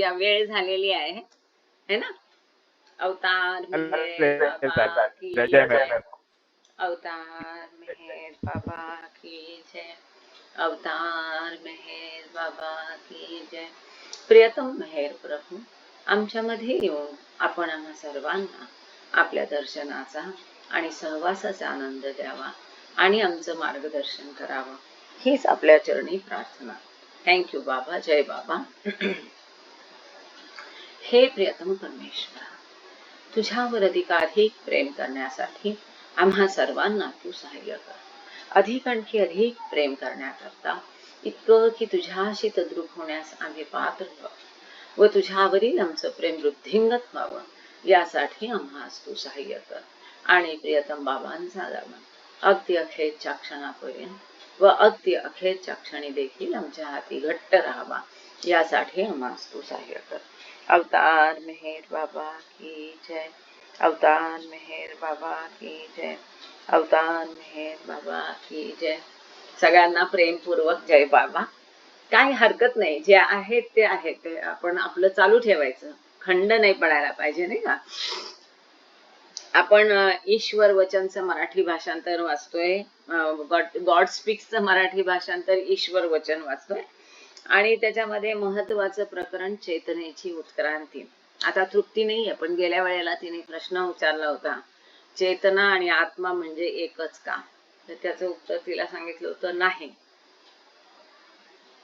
वाचूया, वेळ झालेली आहे है ना. अवतार मेहेर बाबा की जय. अवतार मेहेर बाबा की जय. अवतार मेहेर बाबा की जय. प्रियतम मेहेर प्रभू, आमच्यामध्ये येऊन आपण आम्हा सर्वांना आपल्या दर्शनाचा आणि सहवासाचा आनंद द्यावा आणि आमचं मार्गदर्शन करावं, हीच आपल्या चरणी प्रार्थना. थँक्यू बाबा. जय बाबा. हे प्रियतम परमेश्वरा, तुझ्यावर अधिकाधिक प्रेम करण्यासाठी आम्हा सर्वांना तू सहाय्य कर. अधिक आणखी अधिक प्रेम करण्याकरता इतकं की तुझ्याशी तद्रूप होण्यास आम्ही पात्र व्हावं व तुझ्यावरील आमचं प्रेम वृद्धिंगत व्हावं, यासाठी आम्हास तू सहाय्य कर. आणि प्रियतम बाबांचा दरम्यान अगदी अखेरच्या क्षणापर्यंत व अगदी अखेरच्या क्षणी देखील आमच्या हाती घट्ट राहावा, यासाठी आम्हास तू सहाय्य कर. अवतार मेहेर बाबा की जय. अवतार मेहेर बाबा की जय. अवतार मेहेर बाबा की जय. सगळ्यांना प्रेमपूर्वक जय बाबा. काही हरकत नाही, जे आहेत ते आहेत, ते आपण आपलं चालू ठेवायचं, खंड नाही पडायला पाहिजे, नाही का. आपण ईश्वर वचनचं मराठी भाषांतर वाचतोय, गॉड स्पीक्सचं मराठी भाषांतर ईश्वर वचन वाचतोय, आणि त्याच्यामध्ये महत्वाचं प्रकरण चेतनेची उत्क्रांती. आता तृप्ती नाहीये, पण गेल्या वेळेला तिने प्रश्न विचारला होता, चेतना आणि आत्मा म्हणजे एकच का. तर त्याचं उत्तर तिला सांगितलं होतं, नाही,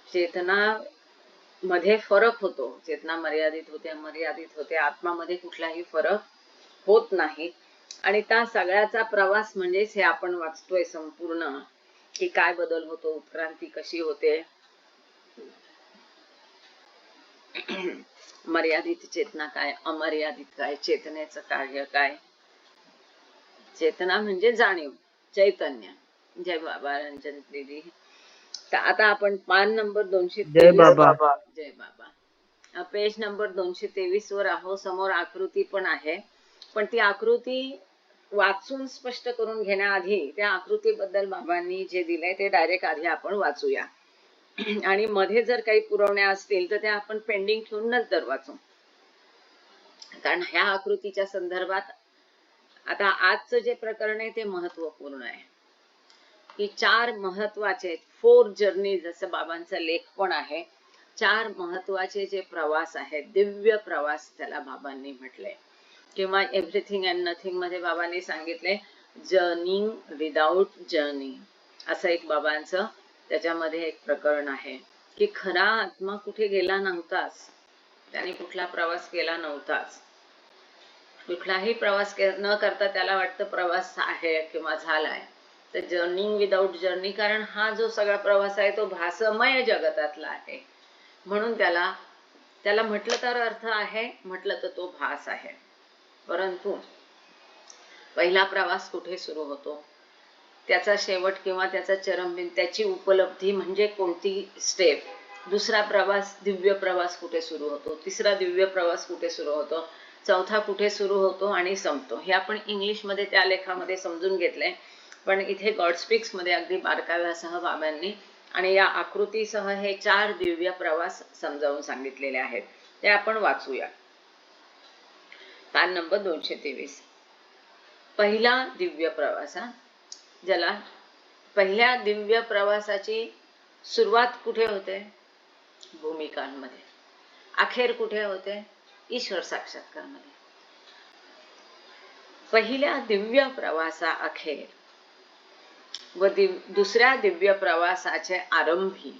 चेतना मध्ये फरक होतो. चेतना मर्यादित होते, आत्मामध्ये कुठलाही फरक होत नाही. आणि त्या सगळ्याचा प्रवास म्हणजेच हे आपण वाचतोय संपूर्ण, की काय बदल होतो, उत्क्रांती कशी होते, मर्यादित चेतना काय, अमर्यादित काय, चेतनेचं कार्य काय. चेतना म्हणजे जाणीव, चैतन्य. जय बाबा रंजन दीदी. तर आता आपण पान नंबर 223. जय बाबा. जय बाबा. पेज नंबर 223 वर आहो. समोर आकृती पण आहे, पण ती आकृती वाचून स्पष्ट करून घेण्याआधी त्या आकृतीबद्दल बाबांनी जे दिलंय ते डायरेक्ट आधी आपण वाचूया, आणि मध्ये जर काही पुरवण्या असतील तर त्या आपण पेंडिंग ठेवून नंतर वाचू. कारण ह्या आकृतीच्या संदर्भात आता आजचं जे प्रकरण आहे ते महत्वपूर्ण आहे, की 4 महत्वाचे 4 जर्नी, जसं बाबांचा लेख पण आहे, 4 महत्वाचे जे प्रवास आहेत, दिव्य प्रवास त्याला बाबांनी म्हटलंय, किंवा एव्हरीथिंग अँड नथिंग मध्ये बाबांनी सांगितले जर्निंग विदाउट जर्नी, असं एक बाबांचं त्याच्यामध्ये एक प्रकरण आहे, की खरा आत्मा कुठे गेला नव्हताच, त्याने कुठला प्रवास केला नव्हताच. कुठलाही प्रवास न करता त्याला वाटतं प्रवास आहे किंवा झालाय. तर जर्निंग विदाउट जर्नी, कारण हा जो सगळा प्रवास आहे तो भासमय जगतातला आहे, म्हणून त्याला म्हटलं तर अर्थ आहे, म्हटलं तर तो भास आहे. परंतु पहिला प्रवास कुठे सुरू होतो, त्याचा शेवट किंवा त्याचा चरमबिंदू, त्याची उपलब्धी म्हणजे कोणती स्टेप. दुसरा प्रवास, दिव्य प्रवास कुठे सुरू होतो, तिसरा दिव्य प्रवास कुठे सुरू होतो, चौथा कुठे सुरू होतो आणि संपतो. हे आपण इंग्लिश मध्ये त्या लेखामध्ये समजून घेतलंय, पण इथे गॉड स्पीक्स मध्ये अगदी बारकाव्यासह बाबांनी आणि या आकृतीसह हे 4 दिव्य प्रवास समजावून सांगितलेले आहेत. ते आपण वाचूया. पान नंबर 223. पहिला दिव्य प्रवास, ज्याला पहिल्या दिव्य प्रवासाची सुरुवात कुठे होते, भूमिकांमध्ये. अखेर कुठे होते, ईश्वर साक्षात्कार मध्ये. पहिल्या दिव्य प्रवासा अखेर व दुसऱ्या दिव्य प्रवासाचे आरंभी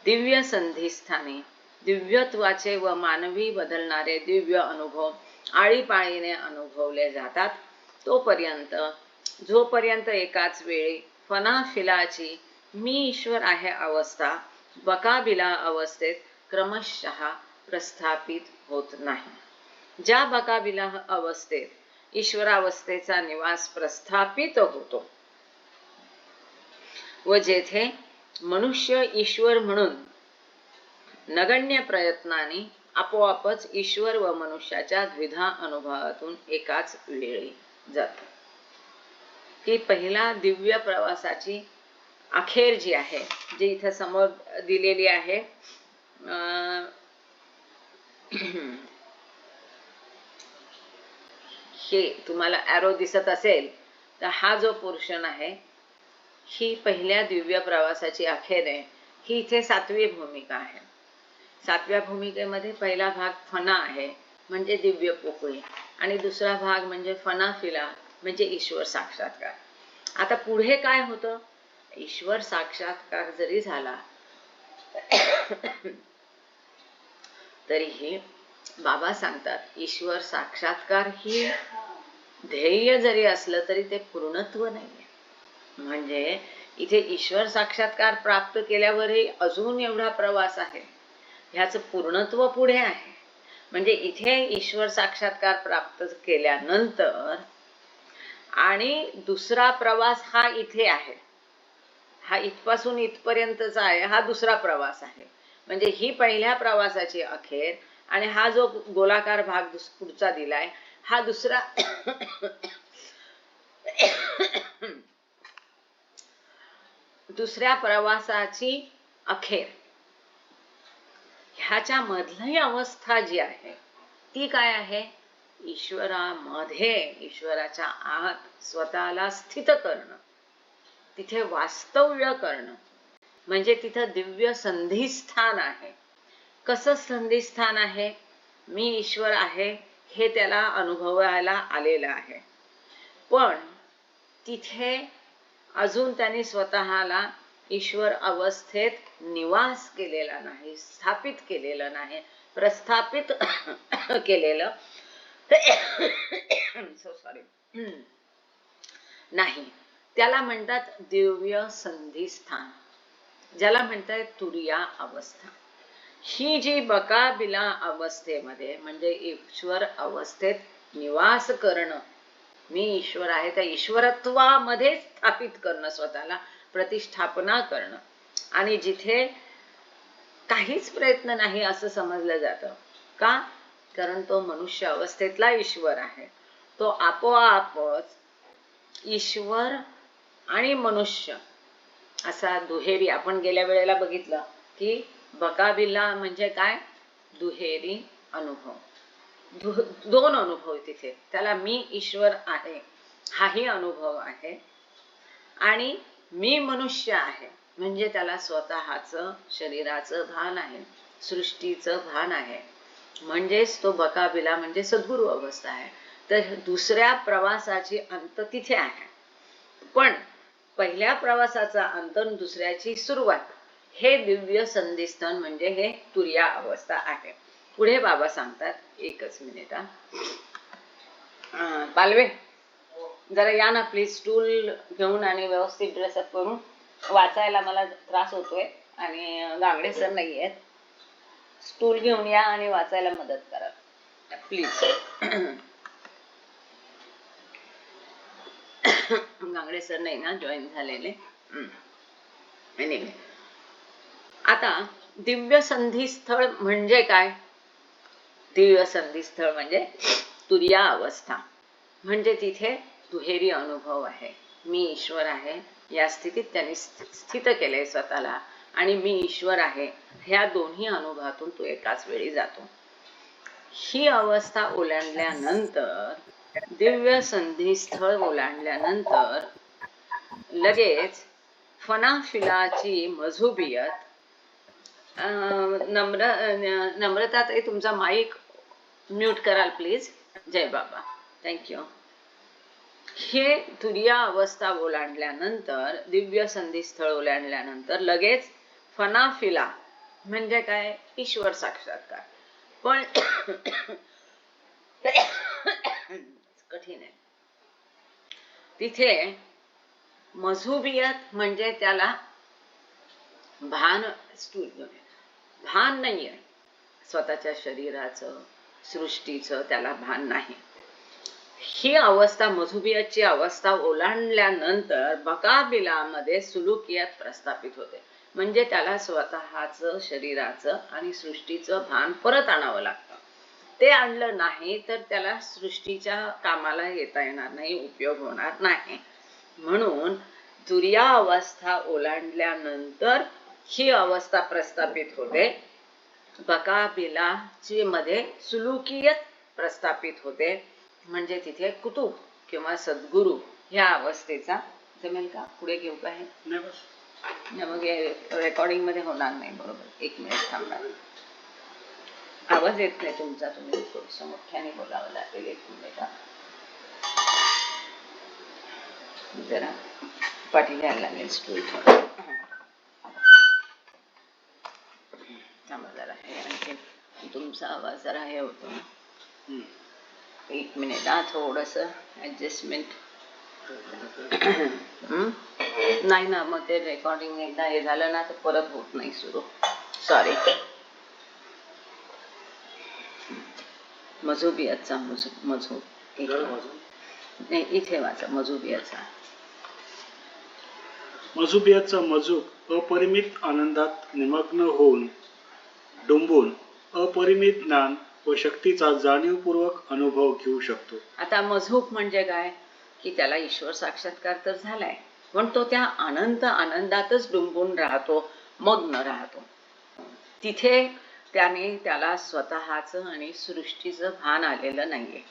दिव्य संधिस्थानी दिव्यत्वाचे व मानवी बदलणारे दिव्य अनुभव आळीपाळीने अनुभवले जातात. तोपर्यंत जोपर्यंत एकाच वेळी फनाफिलाची मी ईश्वर आहे अवस्था बकाबिला अवस्थेत क्रमशः प्रस्थापित होत नाही. ज्या बकाबिला अवस्थेत ईश्वरावस्थेचा निवास प्रस्थापित होतो व जेथे मनुष्य ईश्वर म्हणून नगण्य प्रयत्नाने आपोआपच ईश्वर व मनुष्याच्या द्विधा अनुभवातून एकाच वेळी जातो. की पहिला दिव्य प्रवासाची अखेर जी आहे, जी इथे समोर दिलेली आहे, हे तुम्हाला ॲरो दिसत असेल तर हा जो पोर्शन आहे ही पहिल्या दिव्य प्रवासाची अखेर आहे. ही इथे 7वी भूमिका आहे. 7व्या भूमिकेमध्ये पहिला भाग फना आहे म्हणजे दिव्य पोकळी आणि दुसरा भाग म्हणजे फना फिला म्हणजे ईश्वर साक्षात्कार. आता पुढे काय होतं? ईश्वर साक्षात्कार जरी झाला तरीही बाबा सांगतात ईश्वर साक्षात्कार ही ध्येय जरी असलं तरी ते पूर्णत्व नाहीये. म्हणजे इथे ईश्वर साक्षात्कार प्राप्त केल्यावरही अजून एवढा प्रवास आहे, ह्याचं पूर्णत्व पुढे आहे. म्हणजे इथे ईश्वर साक्षात्कार प्राप्त केल्यानंतर आणि दुसरा प्रवास हा इथे आहे, हा इथपासून इथपर्यंतचा आहे, हा दुसरा प्रवास आहे. म्हणजे ही पहिल्या प्रवासाची अखेर आणि हा जो गोलाकार भाग पुढचा दिलाय हा दुसरा दुसऱ्या प्रवासाची अखेर. ह्याच्या मधली अवस्था जी आहे ती काय आहे? ईश्वरामध्ये, ईश्वराच्या आत स्वतःला स्थित करणं, तिथे वास्तव्य करणं, म्हणजे तिथं दिव्य संधिस्थान आहे. कसं संधिस्थान आहे? मी ईश्वर आहे हे त्याला अनुभवायला आलेलं आहे, पण तिथे अजून त्यांनी स्वतःला ईश्वर अवस्थेत निवास केलेला नाही, स्थापित केलेलं नाही, प्रस्थापित केलेलं नाही. त्याला म्हणतात दिव्य संधिस्थान, ज्याला म्हणतात तुरिया अवस्था. ही जी बकाबिला अवस्थेमध्ये म्हणजे ईश्वर अवस्थेत निवास करणं, मी ईश्वर आहे त्या ईश्वरत्वामध्ये स्थापित करणं, स्वतःला प्रतिष्ठापना करणं, आणि जिथे काहीच प्रयत्न नाही असं समजलं जातं. का? कारण तो मनुष्य अवस्थेतला ईश्वर आहे. तो आपोआपच ईश्वर आणि मनुष्य असा दुहेरी, आपण गेल्या वेळेला बघितलं की बकाबिला म्हणजे काय? दुहेरी अनुभव, दोन अनुभव तिथे. त्याला मी ईश्वर आहे हाही अनुभव आहे आणि मी मनुष्य आहे म्हणजे त्याला स्वतःचं शरीराचं भान आहे, सृष्टीचं भान आहे. म्हणजेच तो बकाबिला म्हणजे सद्गुरु अवस्था आहे. तर दुसऱ्या प्रवासाची अंत तिथे आहे, पण पहिल्या प्रवासाचा अंत, दुसऱ्याची सुरुवात, हे दिव्य संधिस्थान म्हणजे हे तुरिया अवस्था आहे. पुढे बाबा सांगतात, एकच मिनिट पालवे जरा या ना प्लीज, स्टूल घेऊन आणि व्यवस्थित ड्रेसअप करून. वाचायला मला त्रास होतोय आणि गांगडे सर नाही आहेत. स्टूल घेऊन या आणि वाचायला मदत करा प्लीज. गांगडे सर नाही ना जॉईन झालेले. आता दिव्य संधिस्थळ म्हणजे काय? दिव्य संधिस्थळ म्हणजे तुरिया अवस्था, म्हणजे तिथे दुहेरी अनुभव आहे. मी ईश्वर आहे या स्थितीत त्यांनी स्थित केले स्वतःला, आणि मी ईश्वर आहे ह्या दोन्ही अनुभवातून तो एकाच वेळी जातो. ही अवस्था ओलांडल्यानंतर, दिव्य संधिस्थळ ओलांडल्यानंतर लगेच फनाफिलाची मझुबियत. नम्रता ताई तुमचा माईक म्यूट कराल प्लीज. जय बाबा, थँक्यू. हे तुरिया अवस्था ओलांडल्यानंतर, दिव्य संधिस्थळ ओलांडल्यानंतर लगेच फनाफिला म्हणजे काय? ईश्वर साक्षात्कार. पण कठीण आहे. तिथे मझुबियत म्हणजे त्याला भान, भान नाहीये स्वतःच्या शरीराचं, सृष्टीचं त्याला भान नाही. ही अवस्था, मझुबियतची अवस्था ओलांडल्यानंतर बकाबिलामध्ये सुलुकियत प्रस्थापित होते. म्हणजे त्याला स्वतःचं शरीराचं आणि सृष्टीचं भान परत आणावं लागतं. ते आणलं नाही तर त्याला सृष्टीच्या कामाला येता येणार नाही, उपयोग होणार नाही. म्हणून तुरिया अवस्था ओलांडल्यानंतर ही अवस्था प्रस्थापित होते बकाबिलाची मध्ये सुलुकीयत प्रस्थापित होते, म्हणजे तिथे कुतुब किंवा सद्गुरू ह्या अवस्थेचा जमेल का? पुढे घेऊ का हे? मग रेकॉर्डिंग मध्ये होणार नाही. बरोबर, एक मिनिट थांबा. आवाज येत नाही तुमचा, तुम्ही थोडस मोठ्याने बोलावं लागेल. एक मिनिट जरा पाठी घ्यायला लागेल स्टूल थोडं. थांबा जरा, हे आणखी तुमचा आवाज जरा हे होतो ना. एक मिनिट थोडस ऍडजस्टमेंट. नाही ना, मग ते रेकॉर्डिंग एकदा हे झालं ना तर परत होत नाही सुरू. सॉरी. मजुबियाचा मजूब इथे वाचा. मजुबियाचा मजूब अपरिमित आनंदात निमग्न होऊन डुंबून अपरिमित ज्ञान व शक्तीचा जाणीवपूर्वक अनुभव घेऊ शकतो. आता मजहूब म्हणजे काय की त्याला ईश्वर साक्षात्कार तर झालाय, पण तो त्या आनंदातच डुंबून राहतो, मग्न राहतो. तिथे त्याला स्वतःचं आणि सृष्टीचं भान आलेलं नाहीये.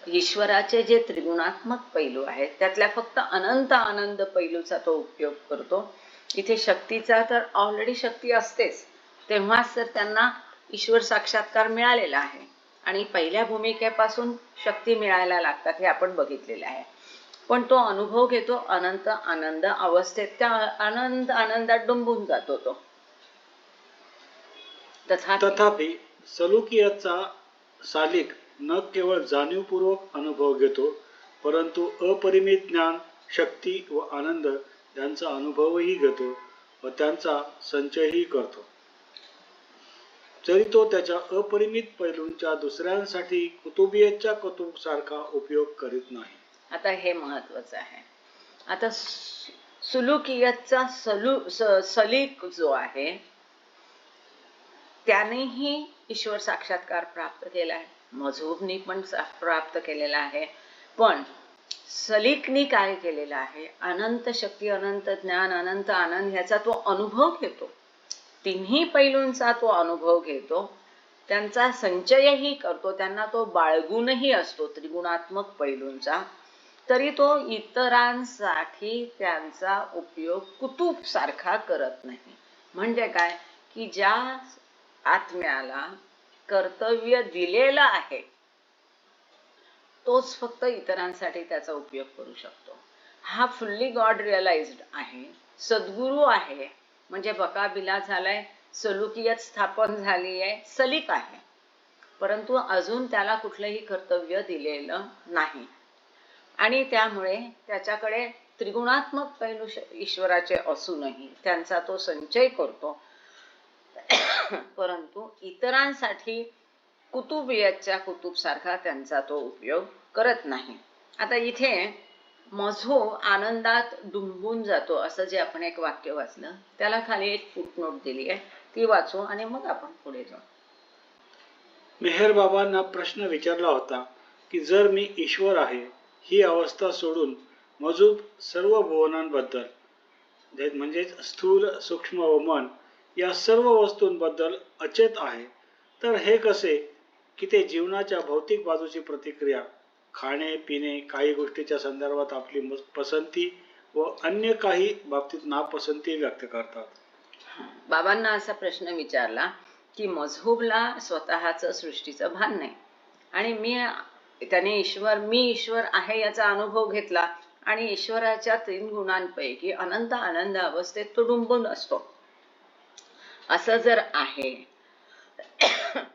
ईश्वराचे जे त्रिगुणात्मक पैलू आहेत त्यातल्या फक्त अनंत आनंद पैलूचा तो उपयोग करतो. इथे शक्तीचा तर ऑलरेडी शक्ती असतेच, तेव्हाच तर त्यांना ईश्वर साक्षात्कार मिळालेला आहे. आणि पहिल्या भूमिकेपासून शक्ती मिळायला लागतात हे आपण बघितलेलं आहे. पण तो अनुभव घेतो अनंत आनंद अवस्थेत, त्या आनंदात डुंबून जातो तो. तथापि सलुकियाचा सालिक न केवळ जाणीवपूर्वक अनुभव घेतो, परंतु अपरिमित ज्ञान, शक्ती व आनंद यांचा अनुभवही घेतो व त्यांचा संचयही करतो. जरी तो त्याच्या अपरिमित पैलूंच्या दुसऱ्यांसाठी कुतुबियतच्या कुतुब सारखा उपयोग करीत नाही. आता हे महत्वाचं आहे. आता सुलुकियतचा सलीक जो आहे त्यानेही ईश्वर साक्षात्कार प्राप्त केला आहे, मजहूबनी पण प्राप्त केलेला आहे. पण सलीकनी काय केलेलं आहे, अनंत शक्ती, अनंत ज्ञान, अनंत आनंद ह्याचा तो अनुभव घेतो. तिन्ही पैलूंचा तो अनुभव घेतो, त्यांचा संचयही करतो, त्यांना तो बाळगूनही असतो त्रिगुणात्मक पैलूंचा. तरी तो इतरांसाठी त्यांचा उपयोग कुतूब सारखा करत नाही. म्हणजे काय की ज्या आत्म्याला कर्तव्य दिलेलं आहे तोच फक्त इतरांसाठी त्याचा उपयोग करू शकतो. हा फुल्ली गॉड रिअलाइज्ड आहे, सद्गुरू आहे, म्हणजे बकाबिला झालाय, सलुकियत स्थापन झाली आहे, सलीक आहे, परंतु अजून त्याला कुठलंही कर्तव्य दिलेलं नाही. आणि त्यामुळे त्याच्याकडे त्रिगुणात्मक पैलू ईश्वराचे असूनही त्यांचा तो संचय करतो, परंतु इतरांसाठी कुतुबियतच्या कुतुब सारखा त्यांचा तो उपयोग करत नाही. आता इथे मजहूब आनंदात डुंबून जातो असं जे आपण एक वाक्य वाचलं, त्याला खाली एक फुटनोट दिली आहे, ती वाचू आणि मग आपण पुढे जाऊ. मेहर बाबांना प्रश्न विचारला होता की जर मी ईश्वर आहे ही अवस्था सोडून मजूब सर्व भुवनांबद्दल म्हणजेच स्थूल, सूक्ष्म व मन या सर्व वस्तूंबद्दल अचेत आहे, तर हे कसे की ते जीवनाच्या भौतिक बाजूची प्रतिक्रिया, खाणे पिणे, काही गोष्टीच्या संदर्भात आपली पसंती व अन्य काही बाबतीत नापसंती व्यक्त करतात. बाबांना असा प्रश्न विचारला की मजहूबला स्वतःचं सृष्टीचं भान नाही आणि त्याने मी ईश्वर आहे याचा अनुभव घेतला आणि ईश्वराच्या 3 गुणांपैकी अनंत आनंद अवस्थेत तो डुंबून असतो. असं जर आहे,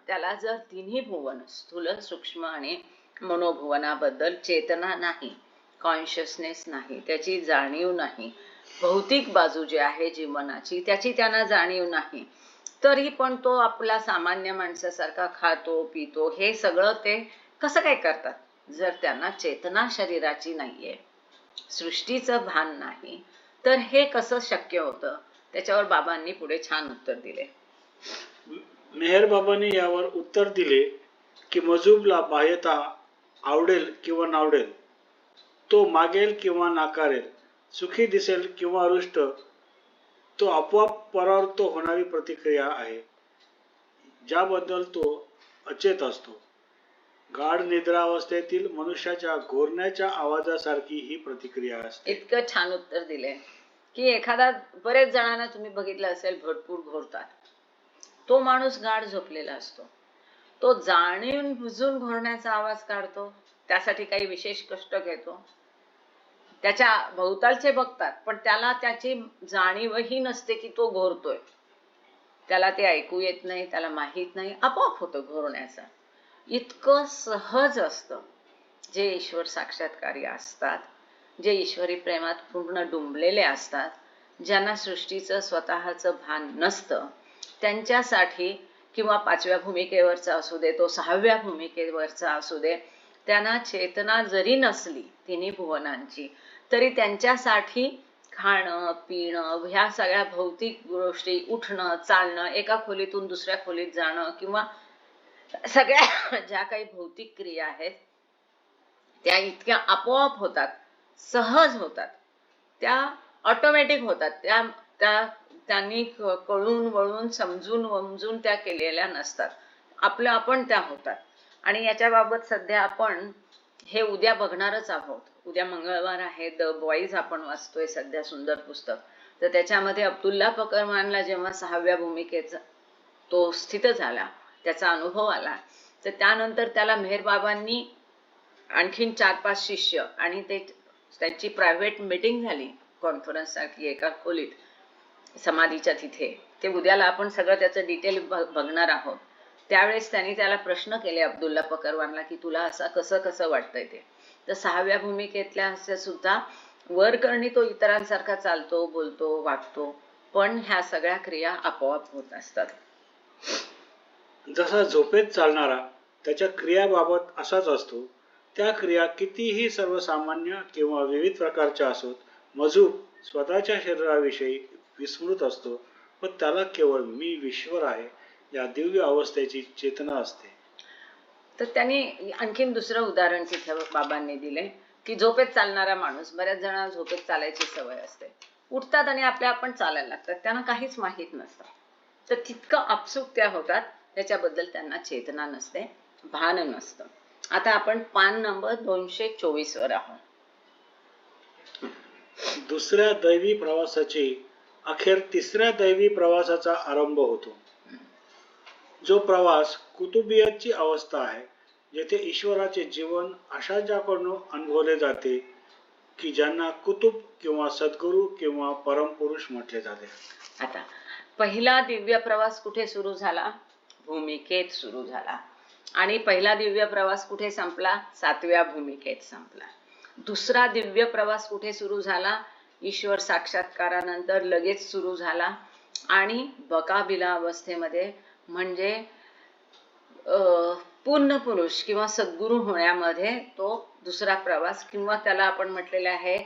त्याला जर तिन्ही भुवन स्थूल, सूक्ष्म आणि मनोभुवनाबद्दल चेतना नाही, कॉन्शियसनेस नाही, त्याची जाणीव नाही, भौतिक बाजू जी आहे जीवनाची त्याची त्यांना जाणीव नाही, तरी पण तो आपला सामान्य माणसासारखा खातो पितो, हे सगळं ते कसं काय करतात? जर त्यांना चेतना शरीराची नाहीये, सृष्टीचं भान नाही, तर हे कसं शक्य होतं? त्याच्यावर बाबांनी पुढे छान उत्तर दिले. मेहर बाबांनी यावर उत्तर दिले की मजूबला बाह्यता आवडेल किंवा नावडेल, तो मागेल किंवा नाकारेल, सुखी दिसेल किंवा रुष्ट, तो आपोआप परावृत्त होणारी प्रतिक्रिया आहे. ज्याबद्दल तो अचेत असतो. गाढ निद्रावस्थेतील मनुष्याच्या घोरण्याच्या आवाजासारखी ही प्रतिक्रिया असते. इतकं छान उत्तर दिले की एखादा, बरेच जणांना तुम्ही बघितलं असेल भरपूर घोरतात. तो माणूस गाढ झोपलेला असतो. तो जाणून बुजून घोरण्याचा आवाज काढतो, त्यासाठी काही विशेष कष्ट घेतो. त्याच्या भोवतालचे बघतात, पण त्याला त्याची जाणीवही नसते की तो घोरतोय. त्याला ते ऐकू येत नाही, त्याला माहित नाही, आपोआप होतं घोरण्याचं. इतकं सहज असतं. जे ईश्वर साक्षात्कारी असतात, जे ईश्वरी प्रेमात पूर्ण डुंबलेले असतात, ज्यांना सृष्टीचं स्वतःचं भान नसतं, त्यांच्यासाठी किंवा 5व्या भूमिकेवरचा असू दे, तो 6व्या भूमिकेवरचा असू दे, त्यांना चेतना जरी नसली तिन्ही भुवनांची, तरी त्यांच्यासाठी खाणं पिणं ह्या सगळ्या भौतिक गोष्टी, उठणं चालणं, एका खोलीतून दुसऱ्या खोलीत जाणं, किंवा सगळ्या ज्या काही भौतिक क्रिया आहेत त्या इतक्या आपोआप होतात, सहज होतात, त्या ऑटोमॅटिक होतात. त्यांनी कळून वळून समजून वमजून त्या केलेल्या नसतात. आपण त्या होतात. आणि याच्याबाबत सध्या आपण हे उद्या बघणारच आहोत. उद्या मंगळवार आहे. द बॉईज आपण वाचतोय सध्या, सुंदर पुस्तक. तर त्याच्यामध्ये अब्दुल्ला पकरमानला जेव्हा 6व्या भूमिकेचा तो स्थित झाला, त्याचा अनुभव आला, तर त्यानंतर त्याला मेहर बाबांनी आणखीन 4-5 शिष्य आणि त्यांची प्रायव्हेट मीटिंग झाली, कॉन्फरन्स सारखी एका खोलीत समाधीच्या तिथे. ते उद्याला आपण सगळं त्याचं डिटेल बघणार आहोत. त्यावेळेस त्यांनी त्याला प्रश्न केले अब्दुल्ला पकरवानला की तुला असं कसं कसं वाटतंय ते. तर 6व्या भूमिकेतल्या सुद्धा वर करणी तो इतरांसारखा चालतो, बोलतो, वागतो, पण ह्या सगळ्या क्रिया आपोआप होत असतात. जसा झोपेत चालणारा त्याच्या क्रियाबाबत असाच असतो. त्या क्रिया कितीही सर्वसामान्य किंवा विविध प्रकारच्या असोत, मजूब स्वतःच्या शरीराविषयी विस्मृत असतो, व त्याला केवळ मी ईश्वर आहे या दिव्य अवस्थेची चेतना असते. तर त्यांनी आणखीन दुसरं उदाहरण तिथे बाबांनी दिले की झोपेत चालणारा माणूस, बऱ्याच जणांना झोपेत चालायची सवय असते, उठतात आणि आपण चालायला लागतात, त्यांना काहीच माहीत नसतं. तर तितकं आपसूक त्या होतात, त्याच्याबद्दल त्यांना चेतना नसते, भान नसतं. आता आपण पान नंबर 224 वर आहोत. दुसऱ्या दैवी प्रवासाची अखेर तिसऱ्या दैवी प्रवासाचा आरंभ होतो. जो प्रवास कुतुबियतची अवस्था आहे, जेथे ईश्वराचे जीवन अशा ज्याकडून अनुभवले जाते की ज्यांना कुतुब किंवा सद्गुरू किंवा परमपुरुष म्हटले जाते. आता पहिला दिव्य प्रवास कुठे सुरू झाला? भूमिकेत सुरू झाला. आणि पहिला दिव्य प्रवास कुठे संपला? 7व्या भूमिकेत संपला. दुसरा दिव्य प्रवास कुठे सुरू झाला? ईश्वर साक्षात्कारानंतर लगेच सुरू झाला. आणि बकाबिला अवस्थेमध्ये, म्हणजे पूर्ण पुरुष किंवा सद्गुरू होण्यामध्ये तो दुसरा प्रवास, किंवा त्याला आपण म्हटलेले आहे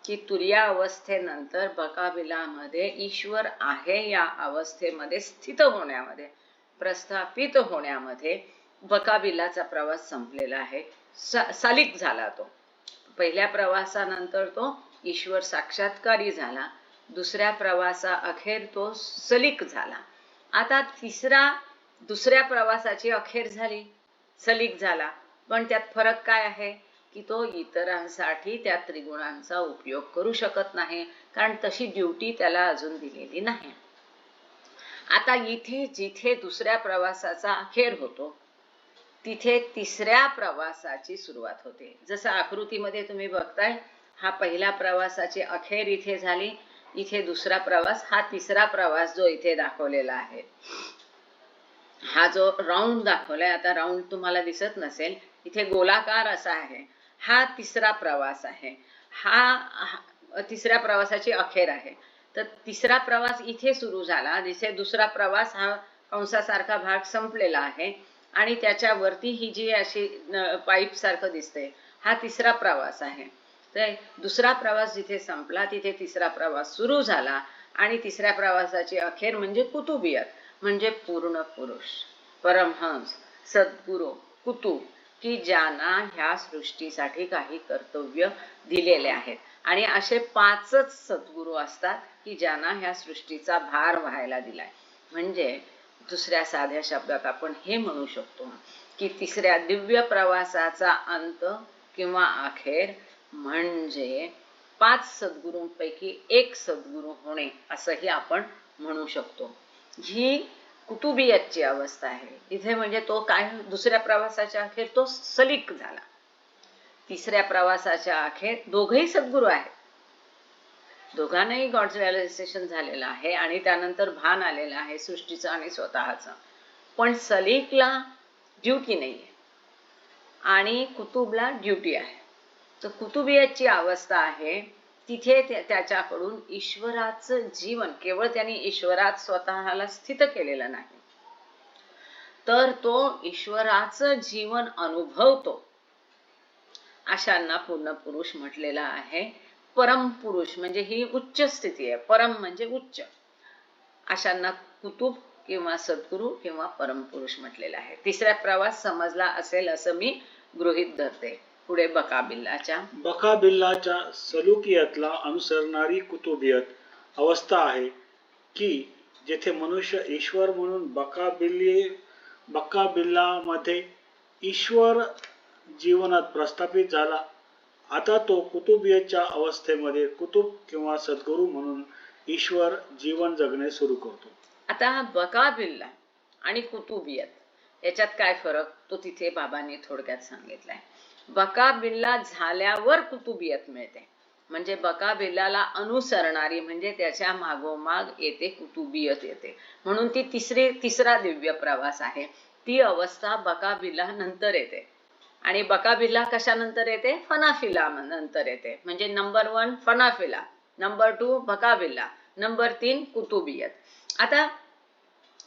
की तुर्या अवस्थेनंतर बकाबिलामध्ये ईश्वर आहे या अवस्थेमध्ये स्थित होण्यामध्ये, प्रस्थापित होण्यामध्ये बकाबिलाचा प्रवास संपलेला आहे, सालिक झाला तो. पहिल्या प्रवासानंतर तो ईश्वर साक्षात्कारी झाला, दुसऱ्या प्रवासा अखेर तो सलिक झाला. आता दुसऱ्या प्रवासाची अखेर झाली, सलिक झाला, पण त्यात फरक काय आहे की तो इतरांसाठी त्या त्रिगुणांचा उपयोग करू शकत नाही, कारण तशी ड्युटी त्याला अजून दिलेली नाही. आता इथे जिथे दुसऱ्या प्रवासाचा अखेर होतो, तिथे तिसऱ्या प्रवासाची सुरुवात होते. जसं आकृतीमध्ये तुम्ही बघताय, हा पहिल्या प्रवासाची अखेर इथे झाली, इथे दुसरा प्रवास, हा तिसरा प्रवास जो इथे दाखवलेला आहे, हा जो राऊंड दाखवलाय, आता राऊंड तुम्हाला दिसत नसेल, इथे गोलाकार असा आहे, हा तिसरा प्रवास आहे. हा तिसऱ्या प्रवासाची अखेर आहे. तर तिसरा प्रवास इथे सुरू झाला, जिथे दुसरा प्रवास हा कंसासारखा भाग संपलेला आहे, आणि त्याच्यावरती ही जी अशी पाईप सारखं दिसते, हा तिसरा प्रवास आहे. तर दुसरा प्रवास जिथे संपला तिथे तिसरा प्रवास सुरू झाला, आणि तिसऱ्या प्रवासाची अखेर म्हणजे कुतुबियत, म्हणजे पूर्ण पुरुष, परमहंस, सद्गुरू, कुतुब, की ज्यांना ह्या सृष्टीसाठी काही कर्तव्य दिलेले आहेत. आणि असे 5च सद्गुरू असतात की ज्यांना ह्या सृष्टीचा भार व्हायला दिलाय. म्हणजे दुसऱ्या साध्या शब्दात आपण हे म्हणू शकतो की तिसऱ्या दिव्य प्रवासाचा अंत किंवा अखेर म्हणजे 5 सद्गुरूंपैकी एक सद्गुरू होणे असंही आपण म्हणू शकतो. ही कुतुबियतची अवस्था आहे. इथे म्हणजे तो काय, दुसऱ्या प्रवासाच्या अखेर तो सलीक झाला. तिसऱ्या प्रवासाच्या अखेर दोघेही सद्गुरू आहेत, दोघांनाही गॉड्स रिअलायझेशन झालेलं आहे आणि त्यानंतर भान आलेलं आहे सृष्टीचं आणि स्वतःचं. पण सलीकला ड्युटी नाहीये आणि कुतुबला ड्युटी आहे. तर कुतुबियतची अवस्था आहे तिथे त्याच्याकडून ईश्वराचं जीवन, केवळ त्यांनी ईश्वरात स्वतःला स्थित केलेलं नाही, तर तो ईश्वराचं जीवन अनुभवतो. अशांना पूर्ण पुरुष म्हटलेला आहे. परम पुरुष म्हणजे ही उच्च स्थिती आहे. परम म्हणजे उच्च. अशांना कुतुब किंवा सद्गुरू किंवा परम पुरुष म्हटलेला आहे. तिसरा प्रवास समजला असेल असं मी गृहीत धरते. पुढे बकाबिल्लाच्या सलुकियतला अनुसरणारी कुतुबियत अवस्था आहे की जेथे मनुष्य ईश्वर म्हणून बकाबिल्लामध्ये ईश्वर जीवनात प्रस्थापित झाला. आता तो कुतुबियतच्या अवस्थेमध्ये कुतुब किंवा सद्गुरू म्हणून ईश्वर जीवन जगणे सुरू करतो. आता बकाबिल्ला आणि कुतुबियत याच्यात काय फरक, तो तिथे बाबांनी थोडक्यात सांगितलाय. बकाबिल्ला झाल्यावर कुतुबियत मिळते, म्हणजे बकाबिल्लाला अनुसरणारी म्हणजे त्याच्या मागोमाग येते कुतुबियत येते, म्हणून ती तिसरा दिव्य प्रवास आहे. ती अवस्था बकाबिल्ला नंतर येते. आणि बकाबिल्ला कशानंतर येते, फनाफिला नंतर येते. म्हणजे नंबर 1 फनाफिला, नंबर 2 बकाबिल्ला, नंबर 3 कुतुबियत. आता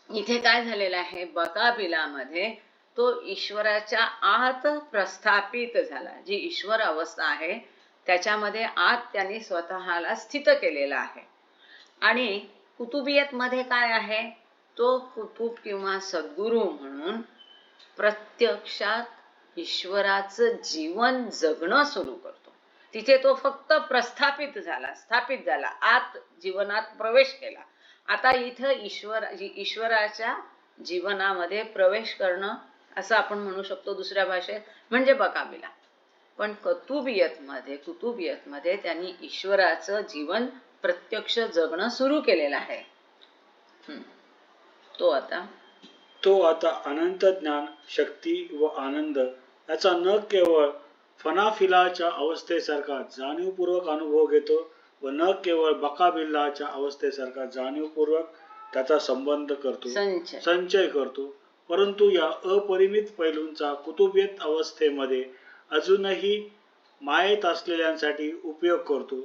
इथे काय झालेलं आहे, बकाबिलामध्ये तो ईश्वराच्या आत प्रस्थापित झाला. जी ईश्वर अवस्था आहे त्याच्यामध्ये आत त्यांनी स्वतःला स्थित केलेला आहे. आणि कुतुबियत मध्ये काय आहे, तो कुतुब किंवा सद्गुरू म्हणून प्रत्यक्षात ईश्वराचं जीवन जगणं सुरू करतो. तिथे तो फक्त प्रस्थापित झाला, स्थापित झाला, आत जीवनात प्रवेश केला. आता इथं ईश्वराच्या जीवनामध्ये प्रवेश करणं असं आपण म्हणू शकतो दुसऱ्या भाषेत, म्हणजे बकाबिला. पण कुतुबियत मध्ये त्यांनी ईश्वराचं जीवन प्रत्यक्ष जगणं सुरू केलेलं आहे. तो आता अनंत ज्ञान, शक्ती व आनंद याचा न केवळ फनाफिलाच्या अवस्थेसारखा जाणीवपूर्वक अनुभव घेतो व न केवळ बकाबिल्लाच्या अवस्थेसारखा जाणीवपूर्वक त्याचा संबंध करतो, संचय करतो, परंतु या अपरिमित पैलूंचा कुतुबियत अवस्थेमध्ये अजूनही मायेत असलेल्यांसाठी उपयोग करतो.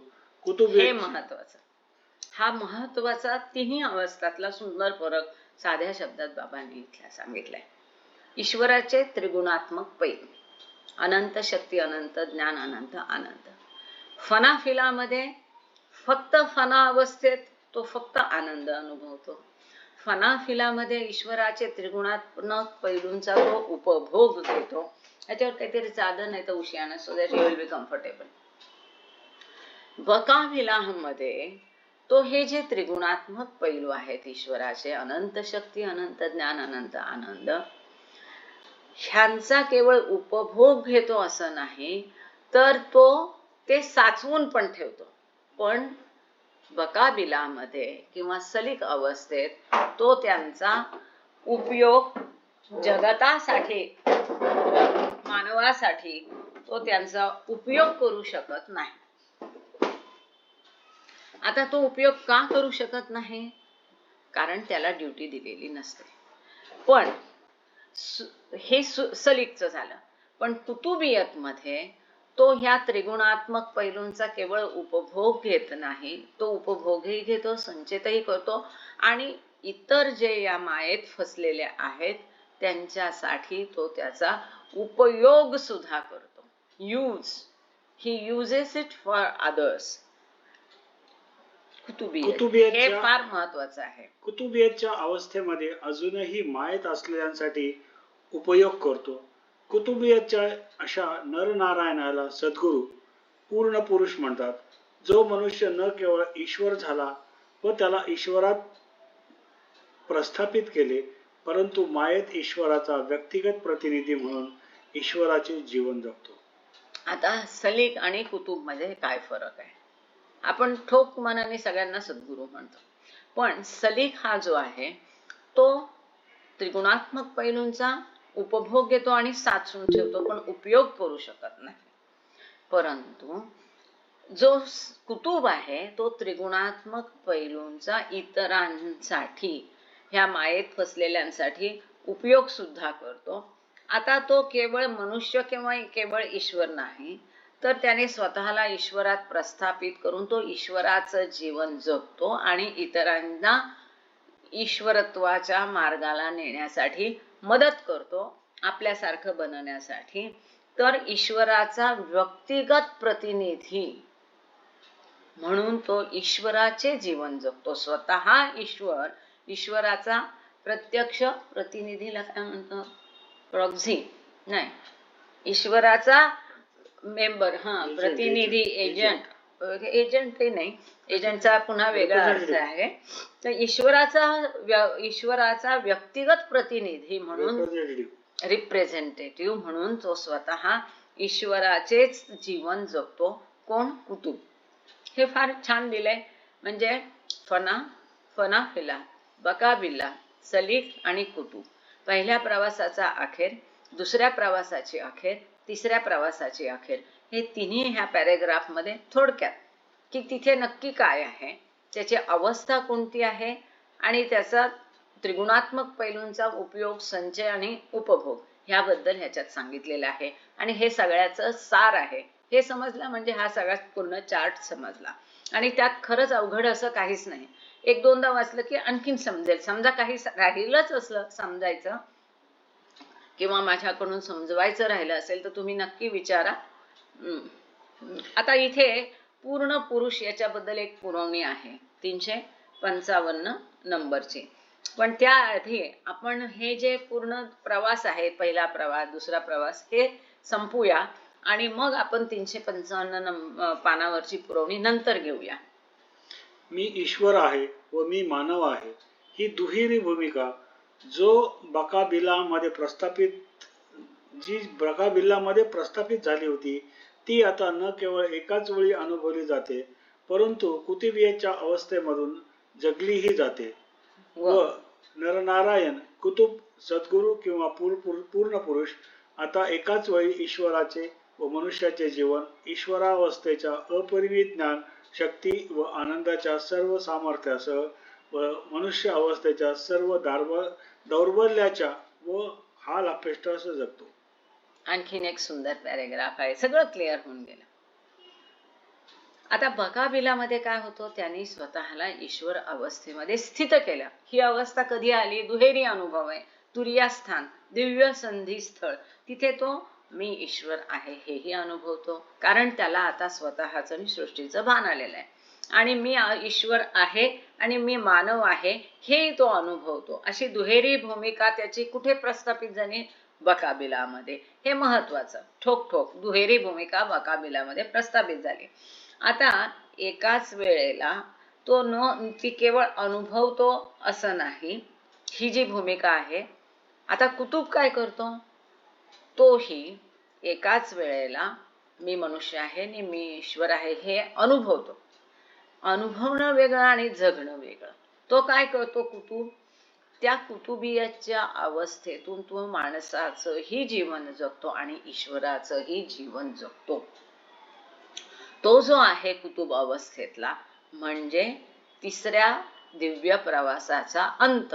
हा महत्वाचा तिन्ही अवस्थातला सुंदर फरक साध्या शब्दात बाबांनी इथला सांगितलाय. ईश्वराचे त्रिगुणात्मक पैलू, अनंत शक्ती, अनंत ज्ञान, अनंत आनंद. फनाफिलामध्ये फक्त फना अवस्थेत तो फक्त आनंद अनुभवतो. फनाफिलामध्ये ईश्वराचे त्रिगुणात्मक पैलूंचा तो उपभोग घेतो. याच्यावर काहीतरी चादर नाही तर उशियाना, so that you will be comfortable. बकाबिलामध्ये तो हे जे त्रिगुणात्मक पैलू आहेत ईश्वराचे, अनंत शक्ती, अनंत ज्ञान, अनंत आनंद, ह्यांचा केवळ उपभोग घेतो असं नाही, तर तो ते साचवून पण ठेवतो. पण बकाबिलामध्ये किंवा सलीक अवस्थेत तो त्यांचा उपयोग जगतासाठी, मानवासाठी तो त्यांचा उपयोग करू शकत नाही. आता तो उपयोग का करू शकत नाही, कारण त्याला ड्युटी दिलेली नसते. पण हे सलीकचं झालं. पण कुतुबियत मध्ये तो ह्या त्रिगुणात्मक पैलूंचा केवळ उपभोग घेत नाही, तो उपभोगही घेतो, संचितही करतो आणि इतर जे या मायेत फसलेले आहेत त्यांच्यासाठी तो त्याचा उपयोग सुद्धा करतो. ही युजेस इट फॉर अदर्स. हे फार महत्वाचं आहे. कुतुबियतच्या अवस्थेमध्ये अजूनही मायेत असलेल्यांसाठी उपयोग करतो. कुतुबियतच्या अशा नरनारायणाला सद्गुरू पूर्ण पुरुष म्हणतात. जो मनुष्य न केवळ ईश्वर झाला व त्याला ईश्वरात प्रस्थापित केले, परंतु मायेत ईश्वराचा व्यक्तिगत प्रतिनिधी म्हणून ईश्वराचे जीवन जगतो. आता सलीक आणि कुतुब मध्ये काय फरक आहे? आपण ठोक मनाने सगळ्यांना सद्गुरू म्हणतो, पण सलीक हा जो आहे तो त्रिगुणात्मक पैलूंचा उपभोग घेतो आणि साचून ठेवतो, पण उपयोग करू शकत नाही. परंतु जो कुतुब आहे तो त्रिगुणात्मक पैलूंचा इतरांसाठी, ह्या मायेत फसलेल्यांसाठी उपयोग सुद्धा करतो. आता तो केवळ मनुष्य किंवा केवळ ईश्वर नाही, तर त्याने स्वतःला ईश्वरात प्रस्थापित करून तो ईश्वराचं जीवन जगतो आणि इतरांना ईश्वरत्वाच्या मार्गाला नेण्यासाठी मदत करतो, आपल्यासारखं बनवण्यासाठी. तर ईश्वराचा व्यक्तिगत प्रतिनिधी म्हणून तो ईश्वराचे जीवन जगतो. स्वतः ईश्वर, ईश्वराचा प्रत्यक्ष प्रतिनिधीला काय म्हणतो? प्रॉक्झी नाही, ईश्वराचा मेंबर, प्रतिनिधी, एजंट ते नाही, एजंटचा पुन्हा वेगळा अर्थ आहे. तर ईश्वराचा व्यक्तिगत प्रतिनिधी म्हणून, रिप्रेझेंटेटिव्ह म्हणून तो स्वतः ईश्वराचेच जीवन जगतो. कोण? कुतुब. हे फार छान दिलंय. म्हणजे फना फिला, बकाबिला, सलीक आणि कुतुब. पहिल्या प्रवासाचा अखेर, दुसऱ्या प्रवासाची अखेर, तिसऱ्या प्रवासाची अखेर, हे तिन्ही ह्या पॅरेग्राफ मध्ये थोडक्यात की तिथे नक्की काय आहे, त्याची अवस्था कोणती आहे आणि त्याचा त्रिगुणात्मक पैलूंचा उपयोग, संचय आणि उपभोग ह्याबद्दल ह्याच्यात सांगितलेलं आहे. आणि हे सगळ्याचं सार आहे. हे समजलं म्हणजे हा सगळा पूर्ण चार्ट समजला. आणि त्यात खरंच अवघड असं काहीच नाही. एक दोनदा वाचलं की आणखीन समजेल. समजा काही राहिलंच असलं समजायचं किंवा माझ्याकडून समजवायचं राहिलं असेल तर तुम्ही नक्की विचारा. आता इथे पूर्ण पुरुष याच्याबद्दल एक पुरवणी आहे 355 नंबरची. पण त्याआधी आपण हे जे पूर्ण प्रवास आहे, पहिला प्रवास, दुसरा प्रवास, हे संपूया आणि मग आपण 355 पानावरची पुरवणी नंतर घेऊया. मी ईश्वर आहे व मी मानव आहे ही दुहेरी भूमिका जी बकाबिल्लामध्ये प्रस्थापित झाली होती ती आता न केवळ एकाच वेळी अनुभवली जाते, परंतु कुतुबियेच्या अवस्थेमधून जगलीही जाते. व नरनारायण, कुतुब, सद्गुरू किंवा पूर्ण पुरुष आता एकाच वेळी ईश्वराचे व मनुष्याचे जीवन, ईश्वरावस्थेच्या अपरिमित ज्ञान, शक्ती व आनंदाच्या सर्व सामर्थ्यासह व मनुष्य अवस्थेच्या सर्व दौर्बल्याच्या व हाल अपेष्टासह जगतो. आणखीन एक सुंदर पॅरेग्राफ आहे. सगळं क्लिअर होऊन गेलं. आता बकाबिलामध्ये काय होतं? त्यांनी स्वतःला ईश्वर अवस्थेमध्ये स्थित केलं. ही अवस्था कधी आली? दुहेरी अनुभव आहे. तुर्यास्थान, दिव्य संधी स्थळ, तिथे तो मी ईश्वर आहे हेही अनुभवतो, कारण त्याला आता स्वतःचं आणि सृष्टीचं भान आलेलं आहे. आणि मी ईश्वर आहे आणि मी मानव आहे हेही तो अनुभवतो. अशी दुहेरी भूमिका त्याची कुठे प्रस्थापित झाली? बकाबिलामध्ये. हे महत्वाचं. ठोक दुहेरी भूमिका बकाबिलामध्ये प्रस्थापित झाली. आता एकाच वेळेला तो ती केवळ अनुभवतो असं नाही, ही जी भूमिका आहे. आता कुतुब काय करतो? तोही एकाच वेळेला मी मनुष्य आहे आणि मी ईश्वर आहे हे अनुभवतो. अनुभवणं वेगळं आणि जगणं वेगळं. तो काय करतो कुतुब? त्या कुतुबियाच्या अवस्थेतून तो माणसाचंही जीवन जगतो आणि ईश्वराचंही जीवन जगतो. तो जो आहे कुतुब अवस्थेतला म्हणजे तिसऱ्या दिव्य प्रवासाचा अंत,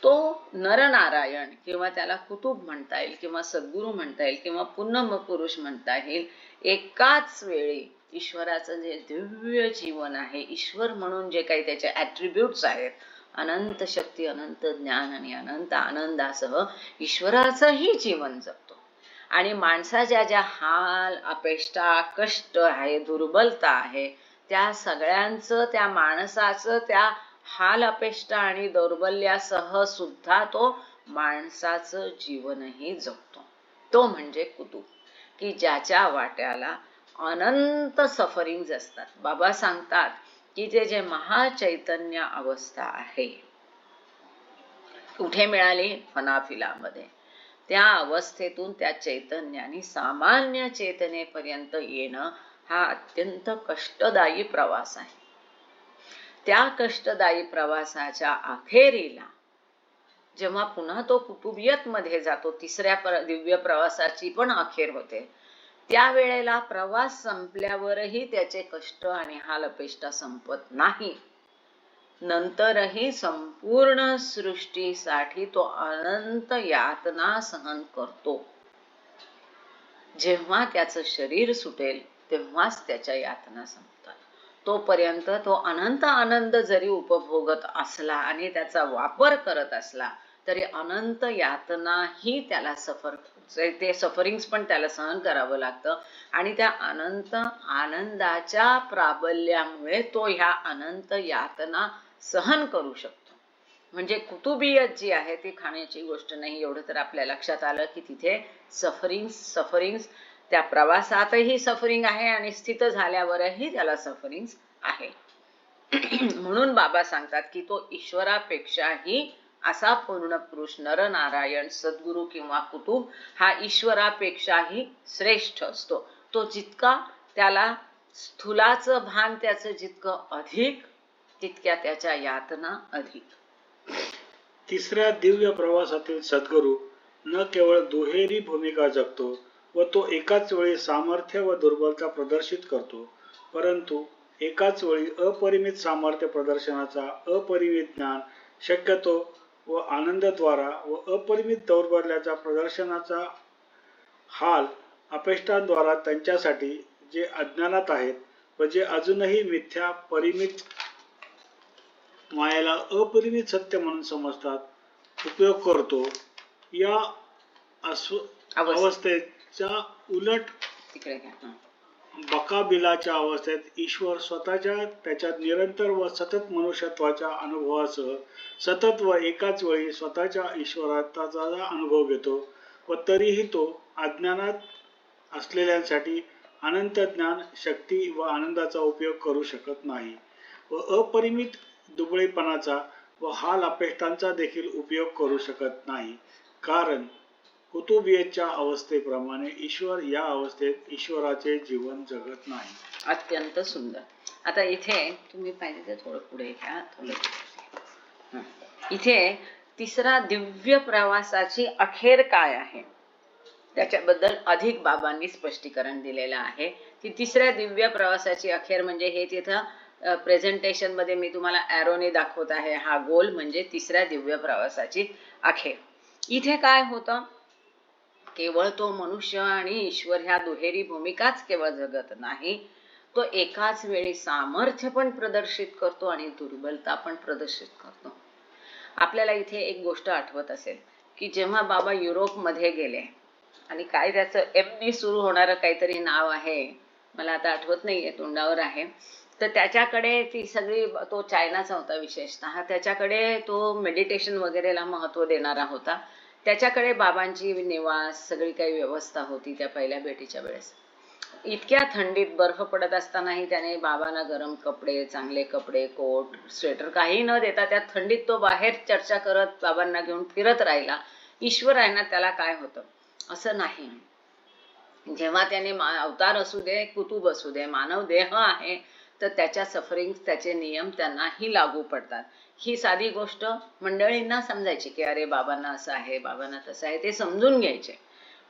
तो नरनारायण किंवा त्याला कुतुब म्हणता येईल किंवा सद्गुरू म्हणता येईल किंवा पूर्ण पुरुष म्हणता येईल, एकाच वेळी ईश्वराचं जे दिव्य जीवन आहे, ईश्वर म्हणून जे काही त्याचे ॲट्रिब्यूट्स आहेत, अनंत शक्ती, अनंत ज्ञान आणि अनंत आनंदासह ईश्वराचंही जीवन जगतो. आणि माणसाच्या ज्या हाल अपेष्टा, कष्ट आहे, दुर्बलता आहे, त्या सगळ्यांचं, त्या माणसाचं त्या हाल अपेष्टा आणि दौर्बल्यासह सुद्धा तो माणसाचं जीवनही जगतो. तो म्हणजे कुतुब, की ज्याच्या वाट्याला अनंत सफरिंग्स असतात. बाबा सांगतात की जे महाचैतन्य अवस्था आहे कुठे मिळाली? फनाफिलामध्ये. त्या अवस्थेतून त्या चैतन्याने सामान्य चेतनेपर्यंत येणं हा अत्यंत कष्टदायी प्रवास आहे. त्या कष्टदायी प्रवासाच्या अखेरीला जेव्हा पुन्हा तो कुतुबियत मध्ये जातो, तिसऱ्या दिव्य प्रवासाची पण अखेर होते, त्यावेळेला प्रवास संपल्यावरही त्याचे कष्ट आणि हाल अपेष्टा संपत नाही. नंतरही संपूर्ण सृष्टीसाठी तो अनंत यातना सहन करतो. जेव्हा त्याचं शरीर सुटेल तेव्हाच त्याच्या यातना संपतात. तोपर्यंत तो अनंत आनंद जरी उपभोगत असला आणि त्याचा वापर करत असला तरी अनंत यातनाही त्याला ते सफरिंग्स पण त्याला सहन करावं लागतं. आणि त्या अनंत आनंदाच्या प्राबल्यामुळे तो ह्या अनंत यातना सहन करू शकतो. म्हणजे कुतुबियत जी आहे ती खाण्याची गोष्ट नाही. एवढं तर आपल्या लक्षात आलं की तिथे सफरिंग्स त्या प्रवासातही सफरिंग आहे आणि स्थित झाल्यावरही त्याला सफरिंग्स आहे. म्हणून बाबा सांगतात की तो ईश्वरापेक्षाही असा पूर्ण पुरुष नरनारायण सद्गुरू किंवा कुतुब हा ईश्वरापेक्षाही श्रेष्ठ असतो. तो जितका त्याला स्थूलाचं भान त्याचं जितकं अधिक, तितक्या त्याच्या यातना अधिक. तिसऱ्या दिव्य प्रवासातील सद्गुरू न केवळ दुहेरी भूमिका जगतो व तो एकाच वेळी सामर्थ्य व दुर्बलता प्रदर्शित करतो, परंतु एकाच वेळी अपरिमित सामर्थ्य प्रदर्शनाचा, अपरिमित ज्ञान, शक्यतो व आनंदाद्वारा व अपरिमित दौर्बल्याच्या प्रदर्शनाचा हाल अपेष्टांद्वारा त्यांच्यासाठी जे अज्ञानात आहेत व जे अजूनही मिथ्या परिमित मायेला अपरिमित सत्य म्हणून समजतात उपयोग करतो. या अवस्थेच्या उलट बकाबिलाच्या अवस्थेत ईश्वर स्वतःच्या त्याच्यात निरंतर व सतत मनुष्यत्वाच्या अनुभवासह सतत व एकाच वेळी स्वतःच्या ईश्वराचा अनुभव घेतो व तरीही तो अज्ञानात असलेल्यांसाठी अनंत ज्ञान, शक्ती व आनंदाचा उपयोग करू शकत नाही व अपरिमित दुबळेपणाचा व हाल अपेष्टांचा देखील उपयोग करू शकत नाही, कारण कुतुबियतच्या अवस्थेप्रमाणे ईश्वर या अवस्थेत ईश्वराचे जीवन जगत नाही. अत्यंत सुंदर. आता इथे तुम्ही पाहिजे तर थोडं पुढे घ्या, थोडं. इथे तिसरा दिव्य प्रवासाची अखेर काय आहे त्याच्याबद्दल अधिक बाबांनी स्पष्टीकरण दिलेलं आहे. की तिसऱ्या दिव्य प्रवासाची अखेर म्हणजे हे तिथं प्रेझेंटेशन मध्ये मी तुम्हाला ॲरोने दाखवत आहे. हा गोल म्हणजे तिसऱ्या दिव्य प्रवासाची अखेर. इथे काय होतं, केवळ तो मनुष्य आणि ईश्वर ह्या दुहेरी भूमिकाच केवळ जगत नाही, तो एकाच वेळी सामर्थ्य पण प्रदर्शित करतो आणि दुर्बलता पण प्रदर्शित करतो. आपल्याला इथे एक गोष्ट आठवत असेल की जेव्हा बाबा युरोपमध्ये गेले आणि काय त्याचं एमनी सुरू होणारं काहीतरी नाव आहे, मला आता आठवत नाहीये, तोंडावर आहे, तर त्याच्याकडे ती सगळी, तो चायनाचा होता विशेषतः, त्याच्याकडे तो मेडिटेशन वगैरेला महत्त्व देणारा होता. त्याच्याकडे बाबांची निवास सगळी काही व्यवस्था होती त्या पहिल्या भेटीच्या वेळेस. इतक्या थंडीत बर्फ पडत असतानाही त्याने बाबांना गरम कपडे, चांगले कपडे, कोट, स्वेटर काही न देता त्या थंडीत तो बाहेर चर्चा करत बाबांना घेऊन फिरत राहिला. ईश्वर आहे ना, त्याला काय होतं असं नाही. जेव्हा त्याने अवतार असू दे, कुतुब असू दे, मानव देह आहे तर त्याच्या सफरिंग, त्याचे नियम त्यांनाही लागू पडतात. ही साधी गोष्ट मंडळींना समजायची की अरे बाबांना असं आहे, बाबांना तसं आहे, ते समजून घ्यायचे.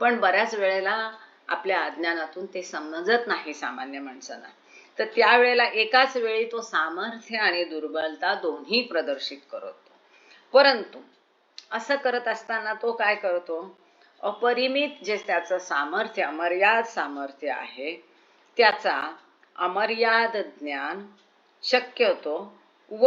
पण बऱ्याच वेळेला आपल्या अज्ञानातून ते समजत नाही सामान्य माणसांना. तर त्यावेळेला एकाच वेळी तो सामर्थ्य आणि दुर्बलता दोन्ही प्रदर्शित करतो. परंतु असं करत असताना तो काय करतो, अपरिमित जे त्याचं सामर्थ्य, अमर्याद सामर्थ्य आहे, त्याचा अमर्याद ज्ञान, शक्यतो व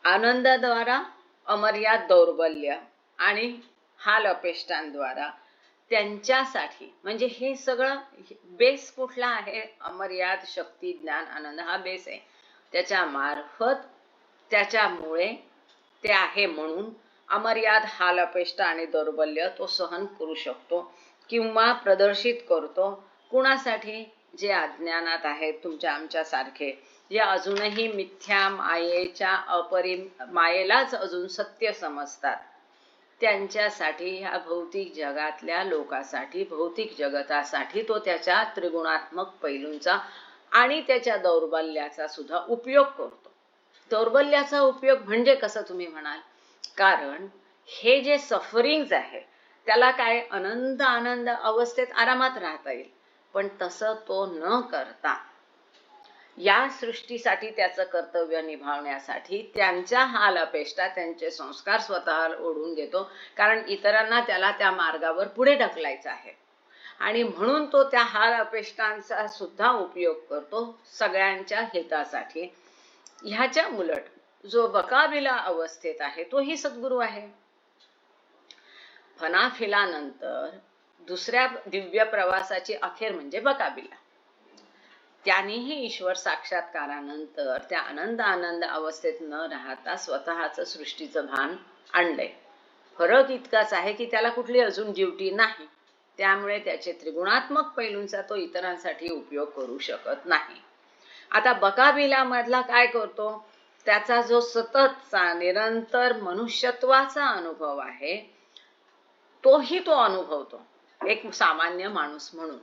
आनंदाद्वारा अमर्याद दौर्बल्य आणि हाल अपेष्टांद्वारा त्यांच्यासाठी, म्हणजे हे सगळं बेस कुठला आहे, अमर्याद शक्ती, ज्ञान, आनंद हा बेस आहे. त्याच्या मार्फत, त्याच्यामुळे ते आहे म्हणून अमर्याद हाल अपेष्टा आणि दौर्बल्य तो सहन करू शकतो किंवा प्रदर्शित करतो. कुणासाठी? जे अज्ञानात आहेत, तुमच्या आमच्या सारखे, जे अजूनही मिथ्या मायेच्या मायेलाच अजून सत्य समजतात, त्यांच्यासाठी, ह्या भौतिक जगातल्या लोकांसाठी, भौतिक जगतासाठी तो त्याच्या त्रिगुणात्मक पैलूंचा आणि त्याच्या दौर्बल्याचा सुद्धा उपयोग करतो. दौर्बल्याचा उपयोग म्हणजे कसं तुम्ही म्हणाल? कारण हे जे सफरिंग्स आहे त्याला काय अनंत आनंद अवस्थेत आरामात राहता येईल, पण तसं तो न करता या सृष्टीसाठी त्याचं कर्तव्य निभावण्यासाठी त्यांच्या हाल अपेष्टा, त्यांचे संस्कार स्वतः ओढून घेतो, कारण इतरांना त्याला त्या मार्गावर पुढे ढकलायचं आहे. आणि म्हणून तो त्या हाल अपेष्टांचा सुद्धा उपयोग करतो सगळ्यांच्या हितासाठी. ह्याच्या उलट जो बकाबिला अवस्थेत आहे तोही सद्गुरू आहे. फनाफिलानंतर दुसऱ्या दिव्य प्रवासाची अखेर म्हणजे बकाबिला. त्यानेही ईश्वर साक्षात्कारानंतर त्या आनंद अवस्थेत न राहता स्वतःच सृष्टीचं भान आणलंय. फरक इतकाच आहे की त्याला कुठली अजून ड्युटी नाही, त्यामुळे त्याचे त्रिगुणात्मक पैलूंचा तो इतरांसाठी उपयोग करू शकत नाही. आता बकाबिला मधला काय करतो? त्याचा जो सततचा निरंतर मनुष्यत्वाचा अनुभव आहे तोही तो अनुभवतो एक सामान्य माणूस म्हणून,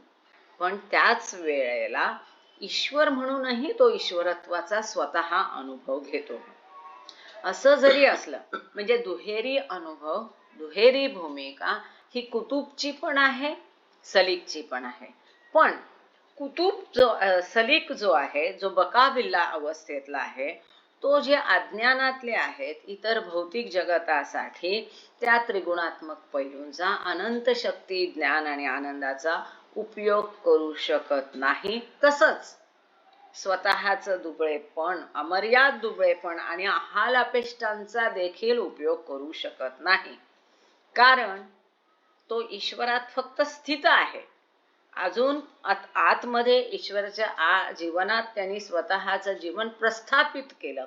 पण त्याच वेळेला ईश्वर म्हणूनही तो ईश्वरत्वाचा स्वतः अनुभव घेतो. असं जरी असलं म्हणजे दुहेरी अनुभव, दुहेरी भूमिका ही कुतुबची पण आहे, सलीकची पण आहे. पण सलीक जो आहे, जो बकाबिल्ला अवस्थेतला आहे, तो जे अज्ञानातले आहेत इतर भौतिक जगतासाठी त्या त्रिगुणात्मक पैलूंचा अनंत शक्ती, ज्ञान आणि आनंदाचा उपयोग करू शकत नाही. तसंच स्वतःचं दुबळेपण, अमर्याद दुबळेपण आणि हाल अपेष्टांचा देखील उपयोग करू शकत नाही, कारण तो ईश्वरात फक्त स्थित आहे. अजून आतमध्ये ईश्वराच्या जीवनात त्यांनी स्वतःचं जीवन प्रस्थापित केलं,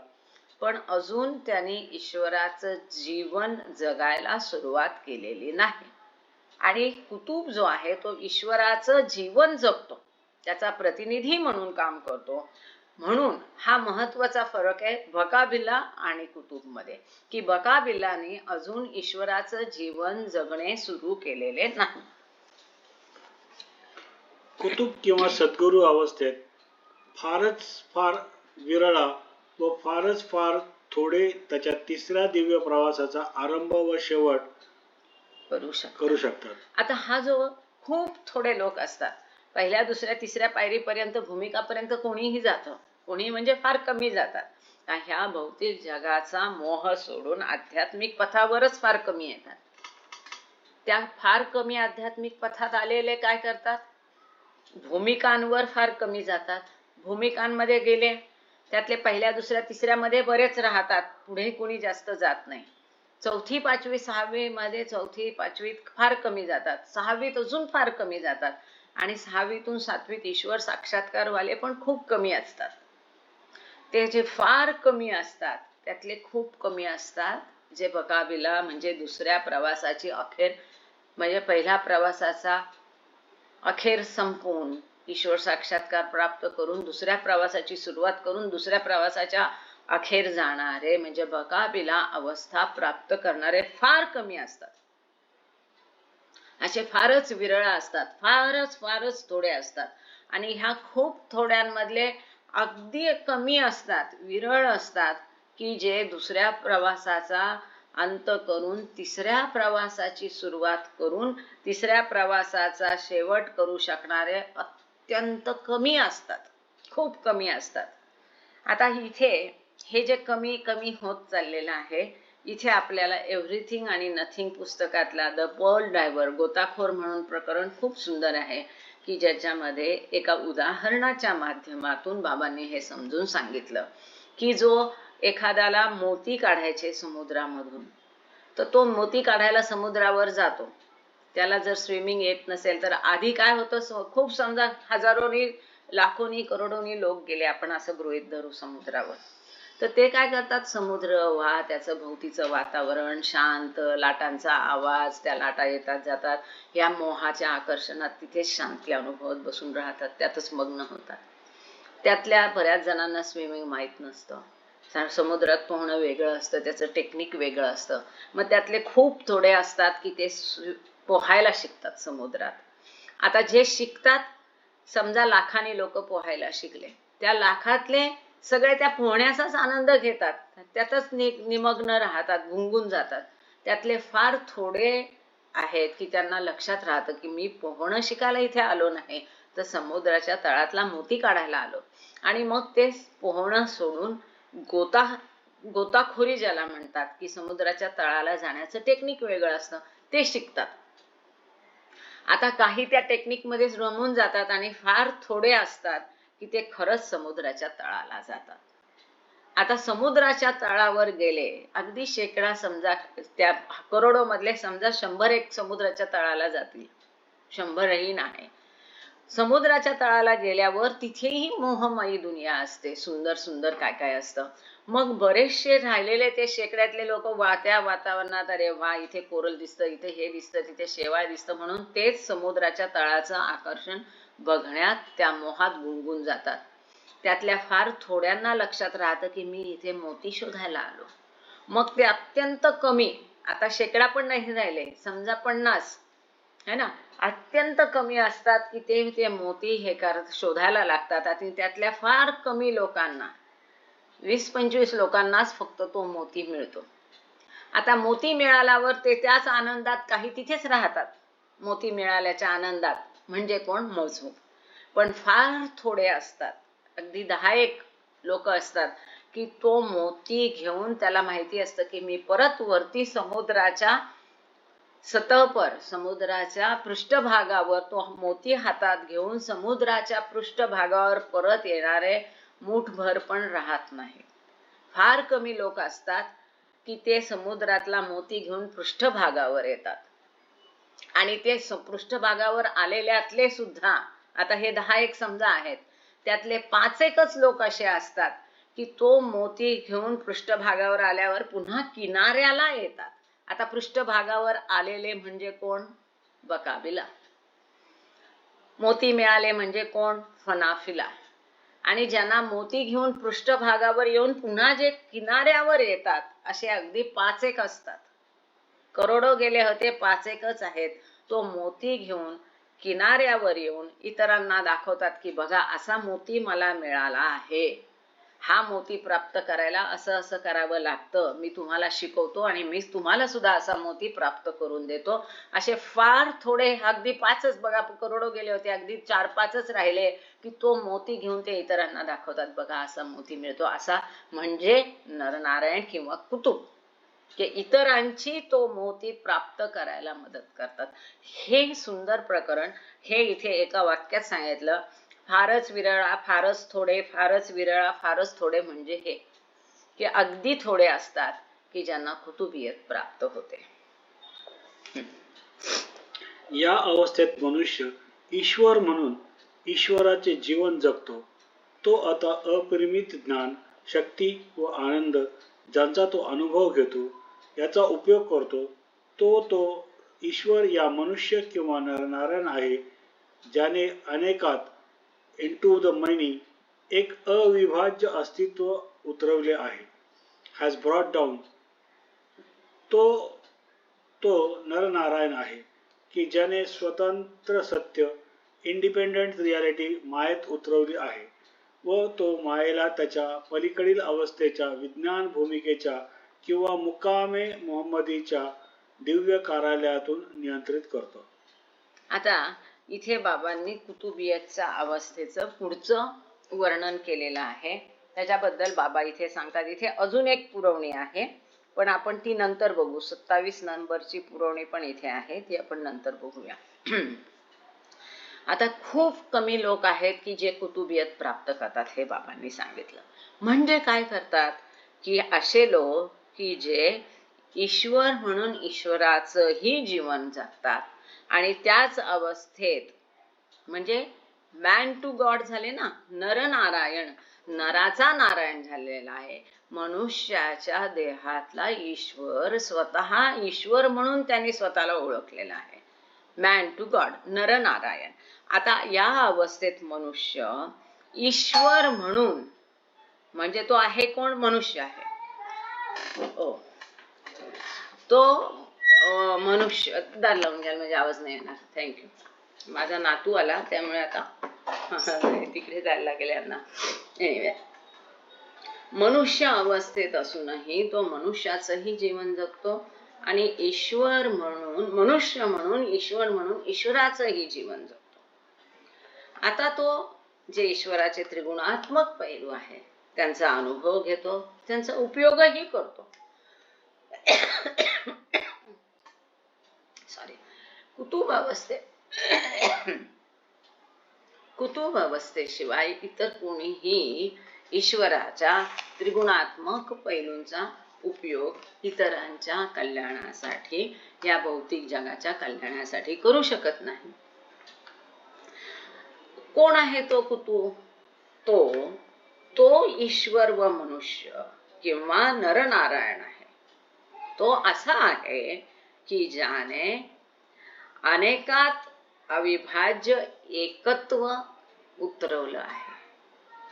पण अजून त्यांनी ईश्वराचं जीवन जगायला सुरुवात केलेली नाही. आणि कुतुब जो आहे तो ईश्वराचं जीवन जगतो, त्याचा प्रतिनिधी म्हणून काम करतो. म्हणून हा महत्वाचा फरक आहे बकाबिल्ला आणि कुतुबमध्ये, की बकाबिल्लाने अजून ईश्वराचं जीवन जगणे सुरू केलेले नाही. कुतुब किंवा सद्गुरू अवस्थेत फार विरळा व फार थोडे त्याच्या तिसऱ्या दिव्य प्रवासाचा आरंभ व शेवट करू शकतात. आता हा जो खूप थोडे लोक असतात, पहिल्या दुसऱ्या तिसऱ्या पायरीपर्यंत, भूमिकापर्यंत कोणीही जातं, कोणी म्हणजे फार कमी जातात. ह्या भौतिक जगाचा मोह सोडून आध्यात्मिक पथावरच फार कमी येतात. त्या फार कमी आध्यात्मिक पथात आलेले काय करतात? भूमिकांवर फार कमी जातात. भूमिकांमध्ये गेले त्यातले पहिल्या दुसऱ्या तिसऱ्यामध्ये बरेच राहतात, पुढे कोणी जास्त जात नाही. चौथी पाचवी सहावी मध्ये, चौथी पाचवीत फार कमी जातात, सहावीत अजून फार कमी जातात, आणि सहावीतून सातवीत ईश्वर साक्षात्कार वाले पण खूप कमी असतात. ते जे फार कमी असतात त्यातले खूप कमी असतात जे बकाबिला म्हणजे दुसऱ्या प्रवासाची अखेर, म्हणजे पहिल्या प्रवासाचा अखेर संपवून ईश्वर साक्षात्कार प्राप्त करून दुसऱ्या प्रवासाची सुरुवात करून दुसऱ्या प्रवासाच्या अखेर जाणारे म्हणजे बकाबिला अवस्था प्राप्त करणारे फार कमी असतात. असे फारच विरळ असतात, फारच थोडे असतात. आणि ह्या खूप थोड्यांमधले अगदी कमी असतात, विरळ असतात, की जे दुसऱ्या प्रवासाचा अंत करून तिसऱ्या प्रवासाची सुरुवात करून तिसऱ्या प्रवासाचा शेवट करू शकणारे अत्यंत कमी असतात, खूप कमी असतात. आता इथे हे जे कमी कमी होत चाललेलं आहे, इथे आपल्याला एव्हरीथिंग आणि नथिंग पुस्तकातला द पर्ल डायव्हर, गोताखोर म्हणून प्रकरण खूप सुंदर आहे, की ज्याच्यामध्ये एका उदाहरणाच्या माध्यमातून बाबांनी हे समजून सांगितलं, की जो एखाद्याला मोती काढायचे समुद्रामधून, तर तो मोती काढायला समुद्रावर जातो. त्याला जर स्विमिंग येत नसेल तर आधी काय होतं, खूप समजा हजारोनी लाखोनी करोडोनी लोक गेले, आपण असं गृहीत धरू समुद्रावर, तर ते काय करतात, समुद्र वा त्याचं भोवतीचं वातावरण शांत, लाटांचा आवाज, त्या लाटा येतात जातात, या मोहाच्या आकर्षणात तिथे शांती अनुभवत बसून राहतात, त्यातच मग्न होतात. त्यातल्या बऱ्याच जणांना स्विमिंग माहीत नसतं. समुद्रात पोहणं वेगळं असतं, त्याचं टेक्निक वेगळं असतं. मग त्यातले खूप थोडे असतात की ते पोहायला शिकतात समुद्रात. आता जे शिकतात, समजा लाखांनी लोक पोहायला शिकले, त्या लाखातले सगळे त्या पोहण्याचाच आनंद घेतात, त्यातच निमग्न राहतात, गुंगून जातात. त्यातले फार थोडे आहेत की त्यांना लक्षात राहतं की मी पोहणं शिकायला इथे आलो नाही, तर समुद्राच्या तळातला मोती काढायला आलो. आणि मग ते पोहणं सोडून गोताखोरी ज्याला म्हणतात, की समुद्राच्या तळाला जाण्याचं टेक्निक वेगळं असतं, ते शिकतात. आता काही त्या टेक्निक मध्ये रमून जातात आणि फार थोडे असतात की ते खरंच समुद्राच्या तळाला जातात. आता समुद्राच्या तळावर गेले, अगदी शेकडा समजा, त्या करोडो मधले समजा 100 समुद्राच्या तळाला जातील, 100ही नाही. समुद्राच्या तळाला गेल्यावर तिथेही मोहमयी दुनिया असते, सुंदर सुंदर काय काय असतं. मग बरेचसे राहिलेले ते शेकड्यातले लोक त्या वातावरणात, अरे वा, इथे कोरल दिसतं, इथे हे दिसतं, तिथे शेवाळ दिसतं, म्हणून तेच समुद्राच्या तळाचं आकर्षण बघण्यात त्या मोहात गुंगून जातात. त्यातल्या फार थोड्यांना लक्षात राहतं की मी इथे मोती शोधायला आलो. मग ते अत्यंत कमी, आता शेकडा पण नाही राहिले, समजा 50 है ना, अत्यंत कमी असतात की ते मोती शोधायला लागतात. आणि त्यातल्या फार कमी लोकांना, 20-25 लोकांनाच फक्त तो मोती मिळतो. आता मोती मिळाल्यावर ते त्याच आनंदात काही तिथेच राहतात, मोती मिळाल्याच्या आनंदात, म्हणजे कोण, मजूर. पण फार थोडे असतात, अगदी 10-1 लोक असतात की तो मोती घेऊन त्याला माहिती असतं की मी परत वरती समुद्राच्या सतहपर, समुद्राच्या पृष्ठभागावर तो मोती हातात घेऊन समुद्राच्या पृष्ठभागावर परत येणारे मुठभर पण राहत नाही. फार कमी लोक असतात की ते समुद्रातला मोती घेऊन पृष्ठभागावर येतात. आणि ते पृष्ठभागावर आलेल्यातले सुद्धा, आता हे 10-1 समजा आहेत, त्यातले 5-1च लोक असे असतात की तो मोती घेऊन पृष्ठभागावर आल्यावर पुन्हा किनाऱ्याला येतात. आता पृष्ठभागावर आलेले म्हणजे कोण, बकाबिला. मोती मिळाले म्हणजे कोण, फनाफिला. आणि ज्यांना मोती घेऊन पृष्ठभागावर येऊन पुन्हा जे किनाऱ्यावर येतात, असे अगदी 5-1 असतात. करोडो गेले होते, 5-1च आहेत. तो मोती घेऊन किनाऱ्यावर येऊन इतरांना दाखवतात की बघा, असा मोती मला मिळाला आहे, हा मोती प्राप्त करायला असं असं करावं लागतं, मी तुम्हाला शिकवतो आणि मी तुम्हाला सुद्धा असा मोती प्राप्त करून देतो. असे फार थोडे, अगदी 5च, बघा करोडो गेले होते, अगदी 4-5च राहिले की तो मोती घेऊन ते इतरांना दाखवतात, बघा असा मोती मिळतो. असा म्हणजे नरनारायण किंवा कुतुब, की इतरांची तो मोती प्राप्त करायला मदत करतात. हे सुंदर प्रकरण हे इथे एका वाक्यात सांगितलं. फारच विरळा, फारच थोडे, फारच विरळा, फारच थोडे, म्हणजे हे की अगदी थोडे असतात की ज्यांना कुतुबियत प्राप्त होते. या अवस्थेत मनुष्य ईश्वर म्हणून ईश्वराचे जीवन जगतो. तो आता अपरिमित ज्ञान, शक्ती व आनंद ज्यांचा तो अनुभव घेतो, याचा उपयोग करतो, तो ईश्वर या मनुष्य किंवा नरनारायण आहे, ज्याने अनेकात इंटू द मनी एक अविभाज्य अस्तित्व उतरवले आहे, हॅज ब्रॉट डाऊन. तो नरनारायण आहे की ज्याने स्वतंत्र सत्य, इंडिपेंडंट रियालिटी मायेत उतरवली आहे व तो मायेला त्याच्या पलीकडील अवस्थेच्या विज्ञान भूमिकेच्या किंवा मुकामे मोहम्मदीच्या दिव्य कार्यालयातून नियंत्रित करतो. आता इथे बाबांनी कुतुबियतच्या अवस्थेचं पुढचं वर्णन केलेलं आहे, त्याच्याबद्दल बाबा इथे सांगतात. इथे अजून एक पुरवणी आहे, पण आपण ती नंतर बघू. 27 नंबरची पुरवणी पण इथे आहे, ती आपण नंतर बघूया. आता खूप कमी लोक आहेत की जे कुतुबियत प्राप्त करतात, हे बाबांनी सांगितलं. म्हणजे काय करतात की असे लोक की जे ईश्वर म्हणून ईश्वराचंही जीवन जगतात आणि त्याच अवस्थेत, म्हणजे मॅन टू गॉड झाले ना, नरनारायण, नराचा नारायण झालेला आहे. मनुष्याच्या देहातला ईश्वर स्वतः ईश्वर म्हणून त्यांनी स्वतःला ओळखलेला आहे. Man to god, Narnarayan. आता या अवस्थेत मनुष्य ईश्वर म्हणून, म्हणजे तो आहे कोण? मनुष्य आहे. तो मनुष्य, दार लावून घ्याल म्हणजे आवाज नाही येणार. थँक्यू. माझा नातू आला त्यामुळे आता तिकडे जायला लागेल यांना. एनिवे, मनुष्य अवस्थेत असूनही तो मनुष्याचंही जीवन जगतो आणि ईश्वर म्हणून, मनुष्य म्हणून, ईश्वर म्हणून ईश्वराचंही जीवन जगतो. आता तो जे ईश्वराचे त्रिगुणात्मक पैलू आहे त्यांचा अनुभव घेतो, त्यांचा उपयोगही करतो. सॉरी. कुतुब अवस्थेशिवाय इतर कोणीही ईश्वराच्या त्रिगुणात्मक पैलूंचा उपयोग इतरांच्या कल्याणासाठी, या भौतिक जगाच्या कल्याणासाठी करू शकत नाही. कोण आहे तो कुतुब? तो ईश्वर व मनुष्य किंवा नरनारायण आहे. तो असा आहे की ज्याने अनेकात अविभाज्य एकत्व उतरवलं आहे.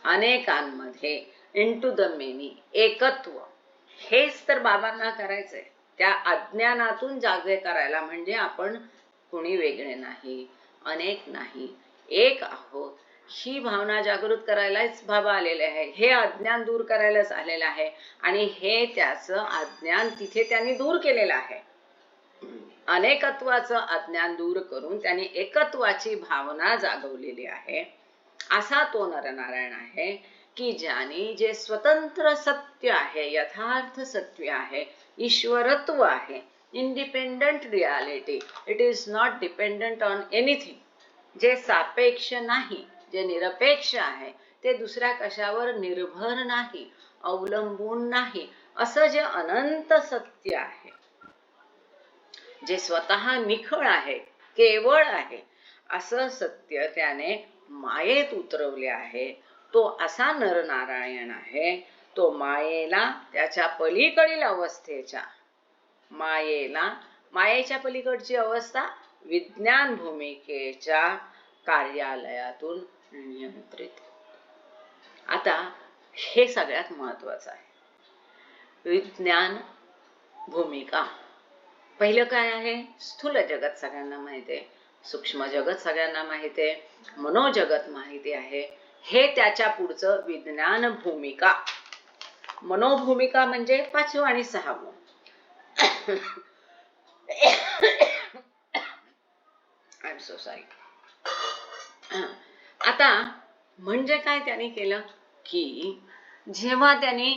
अनेकांमध्ये, इंटू द मेनी, एकत्व. हेच तर बाबांना करायचंय. त्या अज्ञानातून जागे करायला, म्हणजे आपण कोणी वेगळे नाही, अनेक नाही, एक आहोत, ही भावना जागृत करायलाच बाबा आलेले आहे. हे अज्ञान दूर करायलाच आलेलं आहे आणि हे त्याचं अज्ञान तिथे त्यांनी दूर केलेलं आहे. अनेकत्वाचं अज्ञान दूर करून त्यांनी एकत्वाची भावना जागवलेली आहे. असा तो नरनारायण आहे की ज्याने जे स्वतंत्र सत्य आहे, यथार्थ सत्य आहे, ईश्वरत्व आहे, independent reality, it is not dependent on anything, जे सापेक्ष नाही, जे निरपेक्ष आहे, ते दुसऱ्या कशावर निर्भर नाही, अवलंबून नाही, असं जे अनंत सत्य आहे, जे स्वतः निखळ आहे, केवळ आहे, असं सत्य त्याने मायेत उतरवले आहे. तो असा नरनारायण आहे. तो मायेला, त्याच्या पलीकडील अवस्थेच्या मायेच्या पलीकडची अवस्था विज्ञान भूमिकेच्या कार्यालयातून नियंत्रित. आता हे सगळ्यात महत्वाचं आहे. विज्ञान भूमिका. पहिलं काय आहे? स्थूल जगत सगळ्यांना माहिती आहे, सूक्ष्म जगत सगळ्यांना माहिती आहे, मनोजगत माहिती आहे. हे त्याच्या पुढचं विज्ञान भूमिका. मनोभूमिका म्हणजे 5वं आणि 6वं. I am so sorry. आता म्हणजे काय त्यांनी केलं की जेव्हा त्यांनी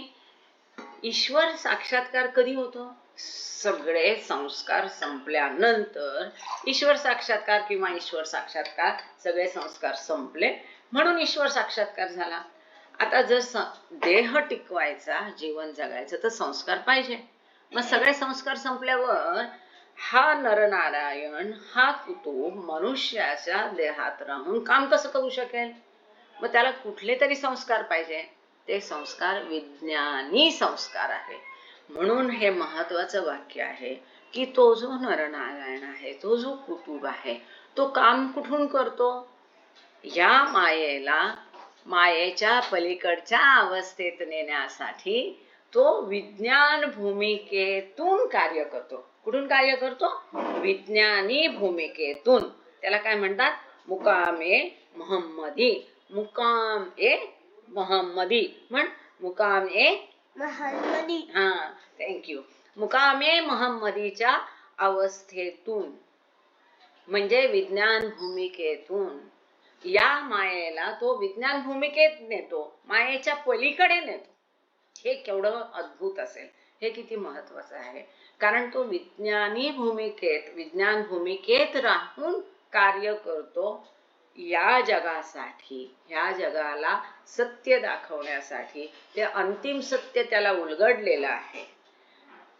ईश्वर साक्षात्कार कधी होतो? सगळे संस्कार संपल्यानंतर ईश्वर साक्षात्कार किंवा ईश्वर साक्षात्कार, सगळे संस्कार संपले म्हणून ईश्वर साक्षात्कार झाला. आता जर देह टिकवायचा, जीवन जगायचं, तर संस्कार पाहिजे. मग सगळे संस्कार संपल्यावर हा नरनारायण, हा कुतुब मनुष्याच्या देहात राहून काम कसं करू शकेल? मग त्याला कुठले तरी संस्कार पाहिजे. ते संस्कार विज्ञानी संस्कार आहे. म्हणून हे महत्वाचं वाक्य आहे की तो जो नरनारायण आहे, तो जो कुतुब आहे, तो काम कुठून करतो? या मायेला मायेच्या पलीकडच्या अवस्थेत नेण्यासाठी तो विज्ञान भूमिकेतून कार्य करतो. कुठून कार्य करतो? विज्ञानी भूमिकेतून. त्याला काय म्हणतात? मुकामे मोहम्मदी. मुकाम ए मोहम्मदी. म्हण मुकाम ए मोहम्मदी. हा, थँक्यू. मुकामे मोहम्मदीच्या अवस्थेतून, म्हणजे विज्ञान भूमिकेतून. या मायेला तो विज्ञान भूमिकेत नेतो, मायेच्या पलीकडे नेतो. हे केवढं अद्भुत असेल, हे किती महत्वाचं आहे. कारण तो विज्ञानी भूमिकेत, विज्ञान भूमिकेत राहून कार्य करतो या जगासाठी, ह्या जगाला सत्य दाखवण्यासाठी. ते अंतिम सत्य त्याला उलगडलेलं आहे.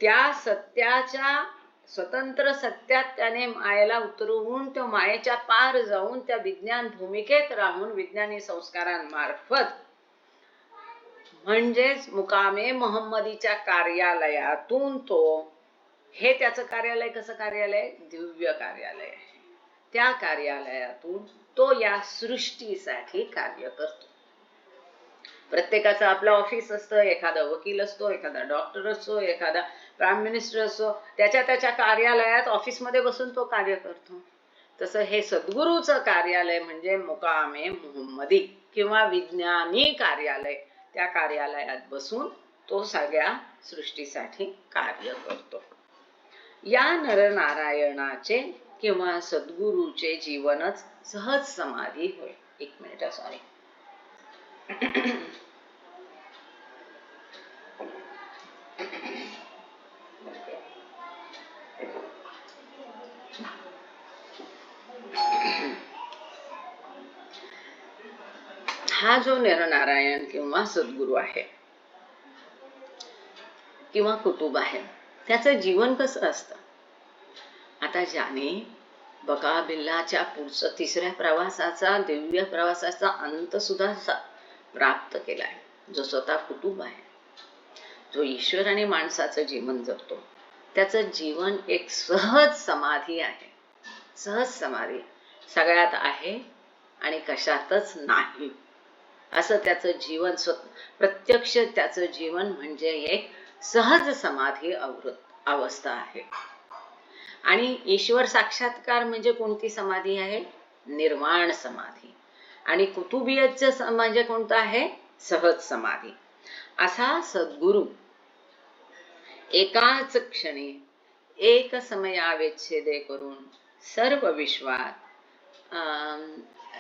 त्या सत्याच्या, स्वतंत्र सत्यात त्याने मायेला उतरवून, तो मायेच्या पार जाऊन त्या विज्ञान भूमिकेत राहून विज्ञानी संस्कारांमार्फत, म्हणजेच मुकामे मोहम्मदीच्या कार्यालयातून तो, हे त्याचं कार्यालय कसं कार्यालय? दिव्य कार्यालय आहे. त्या कार्यालयातून तो या सृष्टीसाठी कार्य करतो. प्रत्येकाचं आपलं ऑफिस असतं, एखादा वकील असतो, एखादा डॉक्टर असतो, एखादा प्राईम मिनिस्टर असतो, त्याच्या त्याच्या कार्यालयात ऑफिसमध्ये बसून तो कार्य करतो. तसं हे सद्गुरूचं कार्यालय म्हणजे मुकामे मुहम्मदी किंवा विज्ञानी कार्यालय. त्या कार्यालयात बसून तो सगळ्या सृष्टीसाठी कार्य करतो. या नरनारायणाचे किंवा सद्गुरूचे जीवनच सहज समाधी होय. एक मिनिट, सॉरी. हा जो नरनारायण किंवा सद्गुरू आहे किंवा कुतुब आहे, त्याचं जीवन कसं असतं? आता ज्याने बका बिल्लाच्या पुढचं तिसऱ्या प्रवासाचा, दिव्य प्रवासाचा अंत सुद्धा प्राप्त केलाय, जो स्वतः कुतुब आहे, जो ईश्वर आणि माणसाचं जीवन जगतो, त्याचं जीवन एक सहज समाधी आहे. सहज समाधी सगळ्यात आहे आणि कशातच नाही, असं त्याचं जीवन. प्रत्यक्ष त्याचं जीवन म्हणजे एक सहज समाधी अवस्था आहे. आणि ईश्वर साक्षात्कार म्हणजे कोणती समाधी आहे? निर्वाण समाधी. आणि कुतुबियतचं म्हणजे कोणतं आहे? सहज समाधी. असा सद्गुरू एकाच क्षणी एक समयावेच्छेदे करून सर्व विश्वात,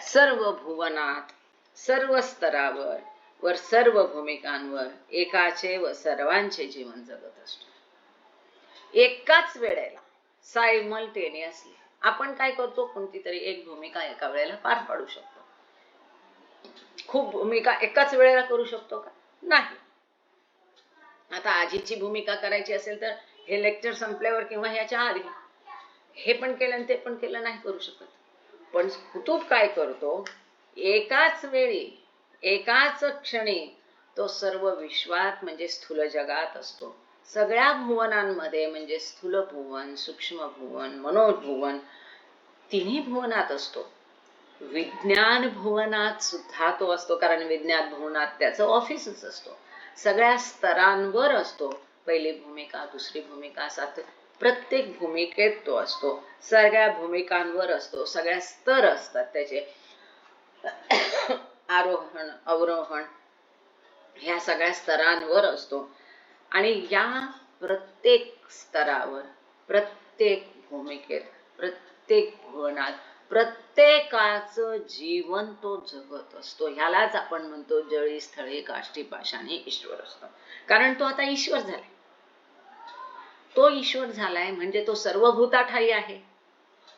सर्व भुवनात, सर्व स्तरावर वर सर्व भूमिकांवर एकाचे व सर्वांचे जीवन जगत असतो. एकाच वेळेला सायमल्टेनियसली आपण काय करतो? कोणती तरी एक भूमिका एका वेळेला पार पाडू शकतो. खूप भूमिका एकाच वेळेला करू शकतो का? नाही. आता आजीची भूमिका करायची असेल तर हे लेक्चर संपल्यावर किंवा ह्याच्या आधी हे पण केलं आणि ते पण केलं नाही करू शकत. पण कुतुब काय करतो? एकाच वेळी एकाच क्षणी तो सर्व विश्वात म्हणजे स्थूल जगात असतो, सगळ्या भुवनांमध्ये म्हणजे स्थूल भुवन, सूक्ष्म भुवन, मनोभुवन, तिन्ही भुवनात असतो. विज्ञान भुवनात सुद्धा तो असतो, कारण विज्ञान भुवनात त्याचं ऑफिसच असतो. सगळ्या स्तरांवर असतो. पहिली भूमिका, दुसरी भूमिका, प्रत्येक भूमिकेत तो असतो. सगळ्या भूमिकांवर असतो. सगळ्या स्तर असतात त्याचे, आरोहण अवरोहण, ह्या सगळ्या स्तरांवर असतो. आणि या प्रत्येक स्तरावर, प्रत्येक भूमिकेत, प्रत्येक भुवनात प्रत्येकाचं जीवन तो जगत असतो. ह्यालाच आपण म्हणतो जळी स्थळे काष्टी पाषाणी ईश्वर असतो. कारण तो आता ईश्वर झालाय. तो ईश्वर झालाय म्हणजे तो सर्वभूताठायी आहे,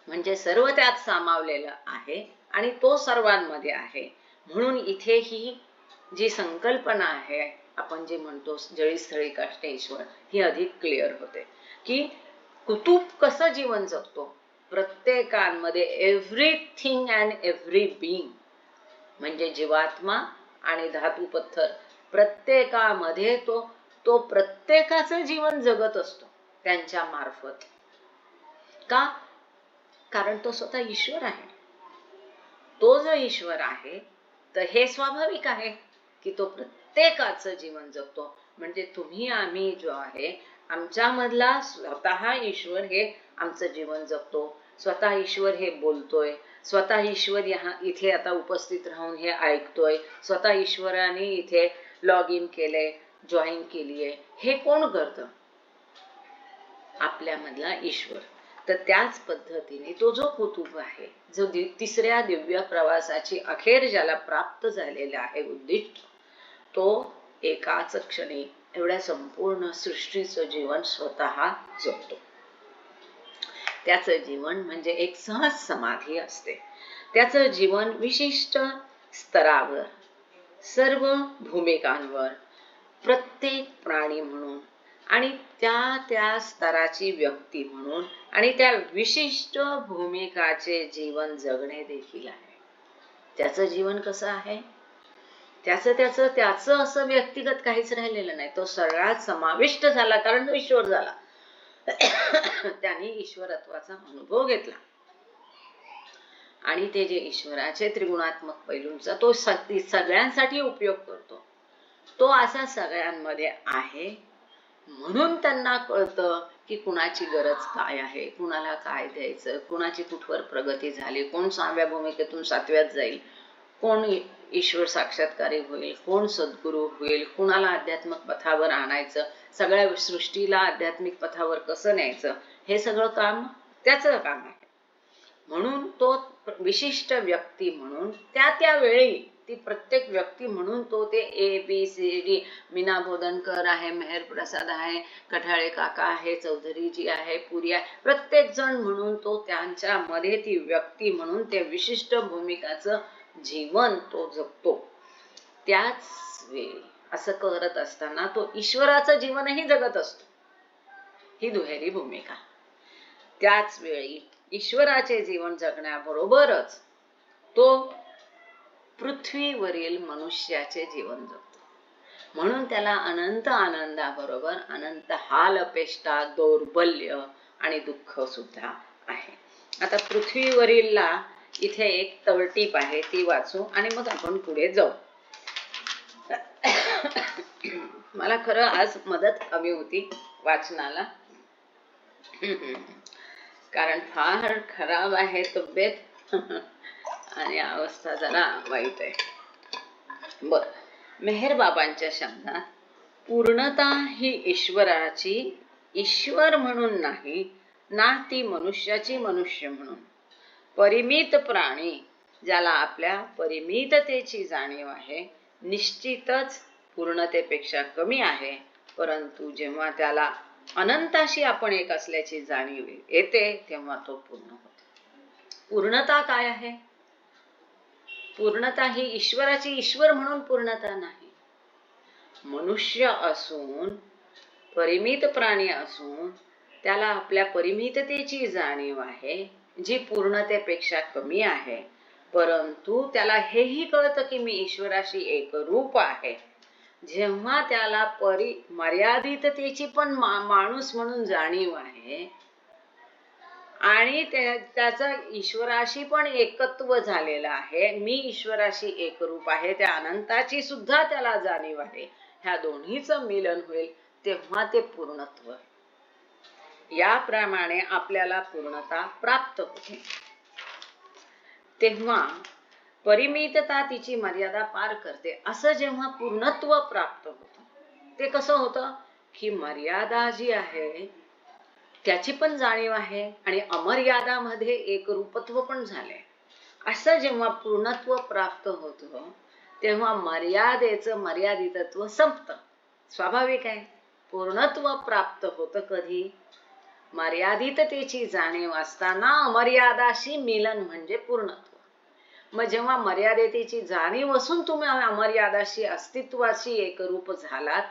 म्हणजे सर्व त्यात सामावलेलं आहे आणि तो सर्वांमध्ये आहे. म्हणून इथे ही जी संकल्पना आहे, आपण जे म्हणतो जळी स्थळी काष्टी ईश्वर, ही अधिक क्लिअर होते की कुतुब कसं जीवन जगतो. प्रत्येकांमध्ये एव्हरीथिंग अँड एव्हरी बीइंग म्हणजे जीवात्मा आणि धातू पत्थर, प्रत्येकामध्ये तो प्रत्येकाचं जीवन जगत असतो त्यांच्या मार्फत. का? कारण तो स्वतः ईश्वर आहे. तो जो ईश्वर आहे तर हे स्वाभाविक आहे की तो प्रत्येकाचं जीवन जगतो. म्हणजे तुम्ही आम्ही जो आहे, आमच्यामधला स्वतः ईश्वर हे आमचं जीवन जगतो. स्वतः ईश्वर हे बोलतोय, स्वतः ईश्वर इथे आता उपस्थित राहून हे ऐकतोय, स्वतः ईश्वराने इथे लॉग इन केलंय, जॉईन केलीये. हे कोण करतं? आपल्यामधला ईश्वर. तर त्याच पद्धतीने तो जो कुतुब आहे, जो तिसऱ्या दिव्य प्रवासाची अखेर ज्याला प्राप्त झालेला आहे उद्दिष्ट, तो एकाच क्षणी एवढ्या संपूर्ण सृष्टीचं जीवन स्वतः जगतो. त्याचं जीवन म्हणजे एक सहज समाधी असते. त्याचं जीवन विशिष्ट स्तरावर, सर्व भूमिकांवर, प्रत्येक प्राणी म्हणून आणि त्या स्तराची व्यक्ती म्हणून आणि त्या विशिष्ट भूमिकाचे जीवन जगणे देखील आहे. त्याचं जीवन कसं आहे? त्याचं असं व्यक्तिगत काहीच राहिलेलं नाही. तो सगळ्यात समाविष्ट झाला, कारण तो ईश्वर झाला. त्याने ईश्वरत्वाचा अनुभव घेतला आणि ते जे ईश्वराचे त्रिगुणात्मक पैलूंचा तो सगळ्यांसाठी उपयोग करतो. तो असा सगळ्यांमध्ये आहे. म्हणून त्यांना कळतं की कुणाची गरज काय आहे, कुणाला काय द्यायचं, कुणाची कुठवर प्रगती झाली, कोण 6व्या भूमिकेतून 7व्यात जाईल, कोण ईश्वर साक्षात्कारी होईल, कोण सद्गुरू होईल, कुणाला आध्यात्मिक पथावर आणायचं, सगळ्या सृष्टीला आध्यात्मिक पथावर कसं न्यायचं, हे सगळं काम त्याचं काम आहे. म्हणून तो विशिष्ट व्यक्ती म्हणून त्या वेळी ती प्रत्येक व्यक्ती म्हणून तो ते ABCD मीना बोधनकर आहे, मेहर प्रसाद आहे, कठाळे काका आहे, चौधरीजी आहे, पुरी आहे, प्रत्येक जण म्हणून तो त्यांच्या मध्ये ती व्यक्ती म्हणून त्या विशिष्ट भूमिकाचं जीवन तो जगतो. त्याच वेळी असं करत असताना तो ईश्वराचं जीवनही जगत असतो. ही दुहेरी भूमिका. त्याच वेळी ईश्वराचे जीवन जगण्याबरोबरच तो पृथ्वीवरील मनुष्याचे जीवन जगतो. म्हणून त्याला अनंत आनंदाबरोबर अनंत हाल, अपेष्टा, दौर्बल्य आणि दुःख सुद्धा आहे. आता पृथ्वीवरीलला इथे एक तळटीप आहे, ती वाचू आणि मग आपण पुढे जाऊ. मला खरं आज मदत हवी होती वाचनाला, कारण फार खराब आहे तब्येत आणि अवस्था जरा वाईट आहे. बर, मेहर बाबांच्या शब्दात, पूर्णता ही ईश्वराची ईश्वर म्हणून नाही ना ती मनुष्याची मनुष्य म्हणून. परिमित प्राणी ज्याला आपल्या परिमिततेची जाणीव आहे निश्चितच पूर्णतेपेक्षा कमी आहे, परंतु जेव्हा त्याला अनंताशी आपण एक असल्याची जाणीव येते तेव्हा तो पूर्ण होतो. पूर्णता काय आहे? पूर्णता ही ईश्वराची ईश्वर म्हणून पूर्णता नाही. मनुष्य असून, परिमित प्राणी असून त्याला आपल्या परिमिततेची जाणीव आहे जी पूर्णतेपेक्षा कमी आहे, परंतु त्याला हेही कळतं की मी ईश्वराशी एकरूप आहे. जेव्हा त्याला मर्यादिततेची पण माणूस म्हणून जाणीव आहे आणि त्याचा ईश्वराशी पण एकत्व झालेला आहे, मी ईश्वराशी एकरूप आहे, त्या अनंताची सुद्धा त्याला जाणीव आहे, ह्या दोन्हीचं मिलन होईल तेव्हा ते पूर्णत्व. याप्रमाणे आपल्याला पूर्णता प्राप्त होते. तेव्हा परिमितता तिची मर्यादा पार करते. असं जेव्हा पूर्णत्व प्राप्त होतं ते कसं होतं की मर्यादा जी आहे त्याची पण जाणीव आहे आणि अमर्यादामध्ये एकरूपत्व पण झाले. असं जेव्हा पूर्णत्व प्राप्त होतं तेव्हा मर्यादेचं मर्यादितत्व संपतं. स्वाभाविक आहे. पूर्णत्व प्राप्त होतं कधी? मर्यादिततेची जाणीव असताना अमर्यादाशी मिलन म्हणजे पूर्णत्व. मग जेव्हा मर्यादितेची जाणीव असून तुम्ही अमर्यादाशी अस्तित्वाशी एकरूप झालात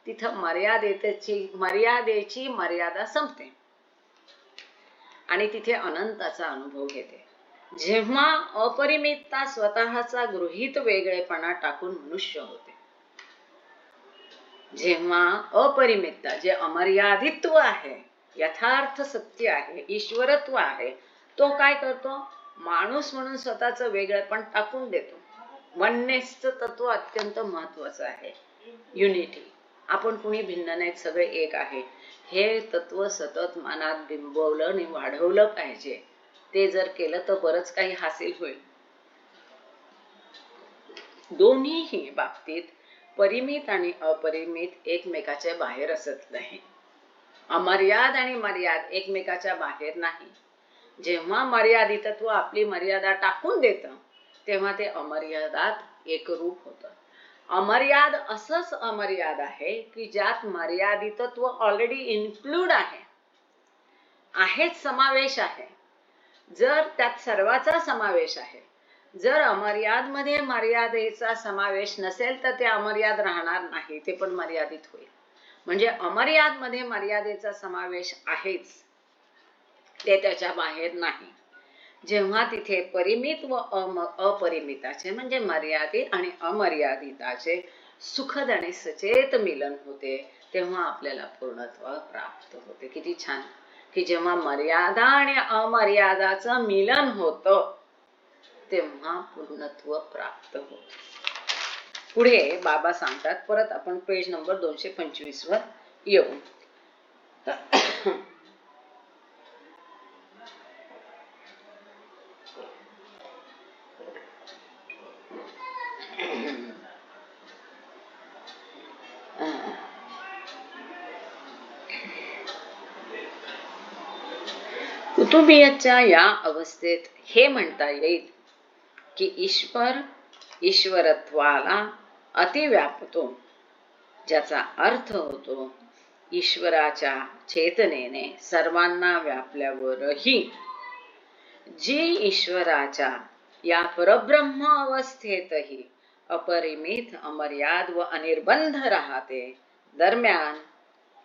तिथं मर्यादेची मर्यादा संपते आणि तिथे अनंताचा अनुभव घेते. जेव्हा अपरिमितता स्वतःचा गृहीत वेगळेपणा टाकून मनुष्य होते, जेव्हा अपरिमितता जे अमर्यादित्व आहे, यथार्थ सत्य आहे, ईश्वरत्व आहे, तो काय करतो? माणूस म्हणून स्वतःचं वेगळेपण टाकून देतो. वननेसचं तत्व अत्यंत महत्वाचं आहे. युनिटी. आपण कुणी भिन्न नाहीत, सगळे एक आहे, हे तत्व सतत मनात बिंबवलं आणि वाढवलं पाहिजे. ते जर केलं तर बरंच काही हासिल होईल. दोन्हीही बाबतीत परिमित आणि अपरिमित एकमेकाच्या बाहेर असत नाही. अमर्याद आणि मर्याद एकमेकाच्या बाहेर नाही. जेव्हा मर्यादितत्व आपली मर्यादा टाकून देतं तेव्हा ते अमर्यादात एकरूप होतं. अमर्याद असंच अमर्याद आहे की ज्यात मर्यादितत्व ऑलरेडी इन्क्लूड आहे, आहेच, समावेश आहे. जर त्यात सर्वाचा समावेश आहे, जर अमर्याद मध्ये मर्यादेचा समावेश नसेल तर ते अमर्याद राहणार नाही, ते पण मर्यादित होईल. म्हणजे अमर्याद मध्ये मर्यादेचा समावेश आहेच, ते त्याच्या बाहेर नाही. जेव्हा तिथे परिमित व अपरिमिताचे म्हणजे मर्यादित आणि अमर्यादिताचे सुखद आणि सचेत मिलन होते तेव्हा आपल्याला पूर्णत्व प्राप्त होते. किती छान की जेव्हा मर्यादा आणि अमर्यादाचं मिलन होतं तेव्हा पूर्णत्व प्राप्त होते. पुढे बाबा सांगतात, परत आपण पेज नंबर 225 वर येऊ. कुतुबियतच्या या अवस्थेत हे म्हणता येईल की ईश्वर ईश्वरत्वाला अतिव्यापतो, ज्याचा अर्थ होतो ईश्वराच्या चेतनेने सर्वांना व्यापल्यावरही जी ईश्वराच्या या परब्रह्म अवस्थेतही अपरिमित, अमर्याद व अनिर्बंध राहते, दरम्यान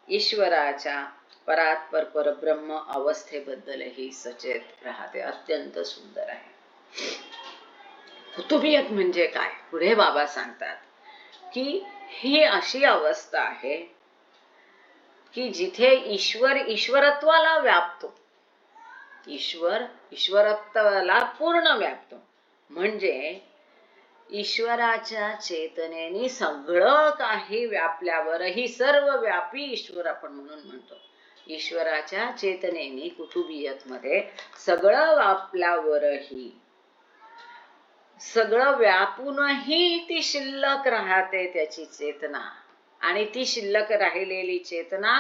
ईश्वराच्या परात्पर परब्रह्म अवस्थेबद्दलही सचेत राहते. अत्यंत सुंदर आहे. कुतुबियत म्हणजे काय? पुढे बाबा सांगतात की ही अशी अवस्था आहे की जिथे ईश्वर ईश्वरत्वाला व्यापतो, ईश्वर ईश्वरत्वाला पूर्ण व्यापतो. म्हणजे ईश्वराच्या चेतनेने सगळं काही व्यापल्यावरही सर्वव्यापी ईश्वर आपण म्हणून म्हणतो. ईश्वराच्या चेतनेने कुतुबियत मध्ये सगळं व्यापल्यावरही, सगळं व्यापूनही ती शिल्लक राहते त्याची चेतना, आणि ती शिल्लक राहिलेली चेतना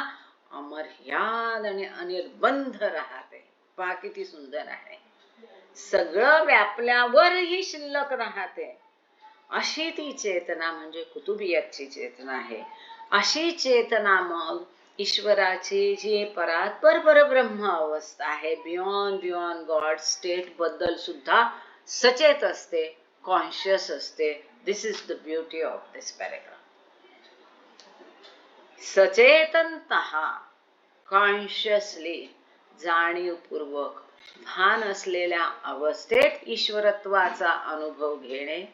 अमर्याद आणि अनिर्बंध राहते. पहा किती सुंदर आहे. सगळं व्यापल्यावरही शिल्लक राहते अशी ती चेतना म्हणजे कुतुबियतची चेतना आहे. अशी चेतना मग ईश्वराची जी परात्पर परब्रह्म अवस्था आहे, बियॉन्ड गॉड स्टेट बद्दल सुद्धा सचेत असते, कॉन्शियस असते. This is the beauty of this paragraph. सचेतनतः, कॉन्शियसली, जाणीवपूर्वक भान असलेल्या अवस्थेत ईश्वरत्वाचा अनुभव घेणे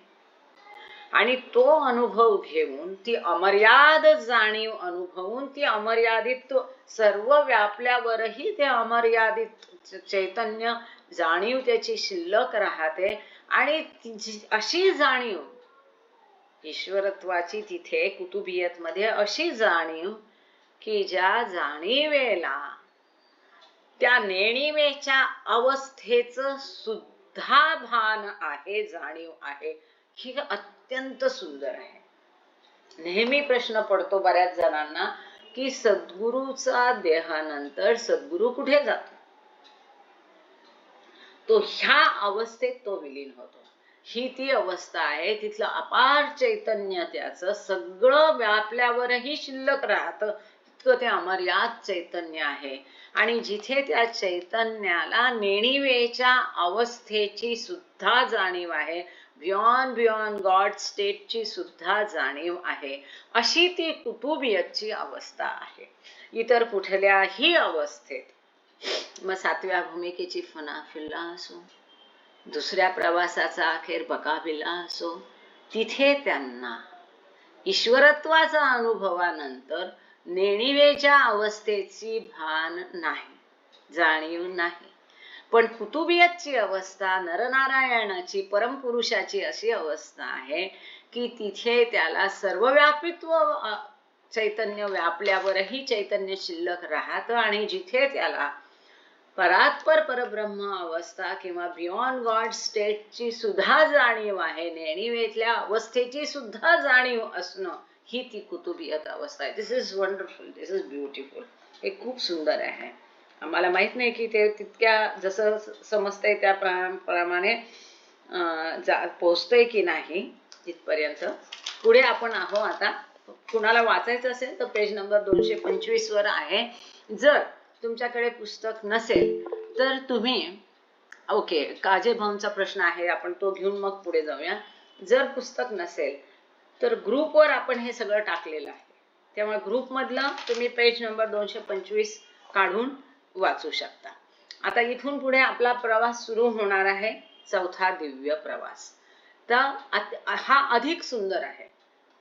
आणि तो अनुभव घेऊन ती अमर्याद जाणीव अनुभवून ती अमर्यादित सर्व व्यापल्यावरही ते अमर्यादित चैतन्य जाणीव त्याची शिल्लक राहते. आणि अशी जाणीव ईश्वरत्वाची तिथे कुतुबियत मध्ये अशी जाणीव की ज्या जाणीवेला त्या नेणिवेच्या अवस्थेचं सुद्धा भान आहे, जाणीव आहे. ही अत्यंत सुंदर आहे. नेहमी प्रश्न पडतो बऱ्याच जणांना की सद्गुरूचा देहानंतर सद्गुरू कुठे जातो? तो ह्या अवस्थेत तो विलीन होतो. ही ती अवस्था आहे, तिथलं अपार चैतन्य त्याचं सगळं व्यापल्यावरही शिल्लक राहतं, इतकं ते अमर्याद चैतन्य आहे. आणि जिथे त्या चैतन्याला नेणिवेच्या अवस्थेची सुद्धा जाणीव आहे, बियॉन्ड गॉड स्टेटची सुद्धा जाणीव आहे, अशी ती कुतुबियतची अवस्था आहे. इतर कुठल्याही अवस्थेत, मग 7व्या भूमिकेची फनाफिल्ला असो, दुसऱ्या प्रवासाचा अखेर बकाबिला असो, तिथे त्यांना ईश्वरत्वाचा अनुभवानंतर नेणिवेच्या अवस्थेची भान नाही, जाणीव नाही. पण कुतुबियतची अवस्था नरनारायणाची, परमपुरुषाची अशी अवस्था आहे की तिथे त्याला सर्वव्यापित्व चैतन्य व्यापल्यावरही चैतन्य शिल्लक राहतं. आणि जिथे त्याला परात्पर परब्रह्म अवस्था किंवा बियॉन्ड गॉड स्टेटची सुद्धा जाणीव आहे, नेणिवेतल्या अवस्थेची सुद्धा जाणीव असणं, ही ती कुतुबियत अवस्था आहे. This is wonderful, this is beautiful. हे खूप सुंदर आहे. आम्हाला माहित नाही की ते तितक्या जसं समजतंय त्याप्रमाणे पोहोचतंय की नाही तिथपर्यंत. पुढे आपण आहो. आता कुणाला वाचायचं असेल तर पेज नंबर 225 वर आहे. जर तुमच्याकडे पुस्तक नसेल तर तुम्ही, ओके, काजेभाऊंचा प्रश्न आहे, आपण तो घेऊन मग पुढे जाऊया. जर पुस्तक नसेल तर ग्रुपवर आपण हे सगळं टाकलेलं आहे, त्यामुळे ग्रुप मधलं तुम्ही पेज नंबर 225 काढून वाचू शकता. आता इथून पुढे आपला प्रवास सुरू होणार आहे, 4था दिव्य प्रवास. तर हा अधिक सुंदर आहे.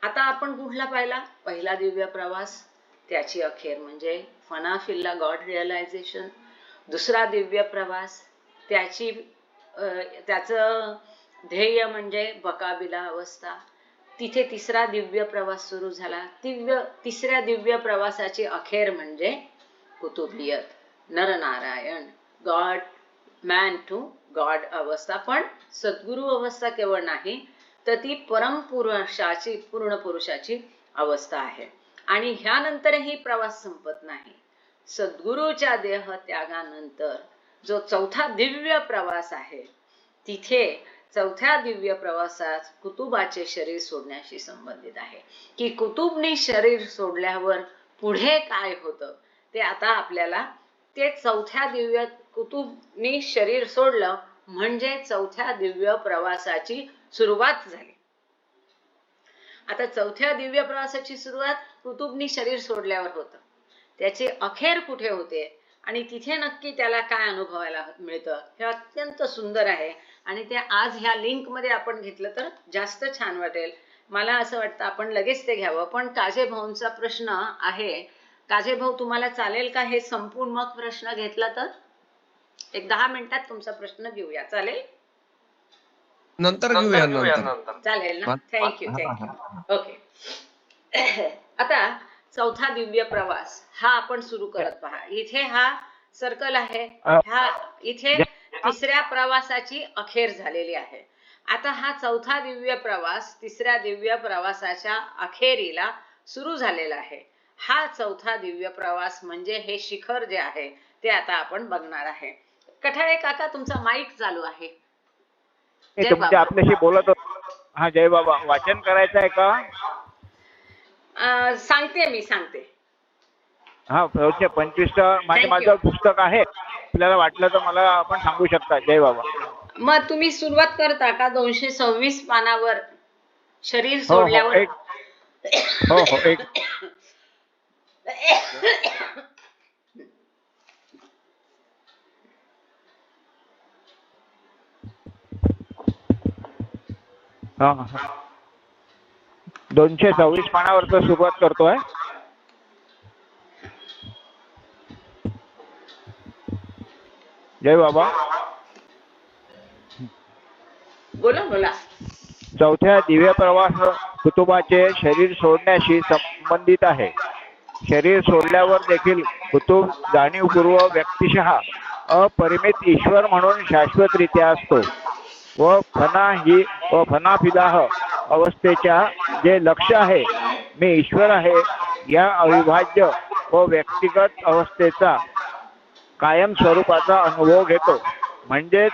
आता आपण कुठला पाहिला? पहिला दिव्य प्रवास, त्याची अखेर म्हणजे फनाफिल्ला गॉड रिअलायझेशन. दुसरा दिव्य प्रवास, त्याचं ध्येय म्हणजे बकाबिला अवस्था. तिथे तिसरा दिव्य प्रवास सुरू झाला. तिसऱ्या दिव्य प्रवासाची अखेर म्हणजे कुतुबियत, Narnarayan, god man to god अवस्था. पण सद्गुरु अवस्था केवळ नाही तर ती परमपुरुषाची, पूर्ण पुरुषाची अवस्था आहे. आणि ह्यानंतरही प्रवास संपत नाही. सद्गुरूच्या देह त्यागानंतर जो चौथा दिव्य प्रवास आहे, तिथे चौथ्या दिव्य प्रवासात कुतुबाचे शरीर सोडण्याशी संबंधित आहे. की कुतुबने शरीर सोडल्यावर पुढे काय होतं ते आता आपल्याला, ते चौथ्या दिव्य, कुतुबने शरीर सोडलं म्हणजे चौथ्या दिव्य प्रवासाची सुरुवात झाली. आता चौथ्या दिव्य प्रवासाची सुरुवात कुतुबनी शरीर सोडल्यावर होतं. त्याची अखेर कुठे होते आणि तिथे नक्की त्याला काय अनुभवायला मिळतं हे अत्यंत सुंदर आहे. आणि ते आज ह्या लिंक मध्ये आपण घेतलं तर जास्त छान वाटेल. मला असं वाटतं आपण लगेच ते घ्यावं. पण काजे भाऊंचा प्रश्न आहे. काजे भाऊ, तुम्हाला चालेल का हे संपून मग प्रश्न घेतला तर? एक 10 मिनिटात तुमचा प्रश्न घेऊया, चालेल? नंतर घेऊया नंतर. चालेल ना? थँक्यू. ओके. आता चौथा दिव्य प्रवास हा आपण सुरू करत पहा. इथे हा सर्कल आहे. इथे तिसऱ्या प्रवासाची अखेर झालेली आहे. आता हा चौथा दिव्य प्रवास तिसऱ्या दिव्य प्रवासाच्या अखेरीला सुरू झालेला आहे. हा चौथा दिव्य प्रवास म्हणजे हे शिखर जे आहे ते आता आपण बघणार आहे. कठाळे काका, तुमचा माईक चालू आहे. आपल्याशी बोलत होतो. हा, जय बाबा. वाचन करायचं आहे का? सांगते. हा, 25 माझं पुस्तक आहे. आपल्याला वाटलं तर मला आपण सांगू शकता. जय बाबा. मग तुम्ही सुरुवात करता का 226 पानावर शरीर सोडल्यावर? हो, एक हा 226 पानावर सुरुवात करतोय. जय बाबा. बोला. चौथ्या दिव्य प्रवास कुतुबाचे शरीर सोडण्याशी संबंधित आहे. शरीर सोडल्यावर देखील कुतुब जाणीवपूर्वक व्यक्तिशः अपरिमित ईश्वर म्हणून शाश्वतरित्या असतो व फनाफिदाह अवस्थेच्या जे लक्ष्य आहे, मी ईश्वर आहे, या अविभाज्य व व्यक्तिगत अवस्थेचा कायम स्वरूपाचा अनुभव घेतो. म्हणजेच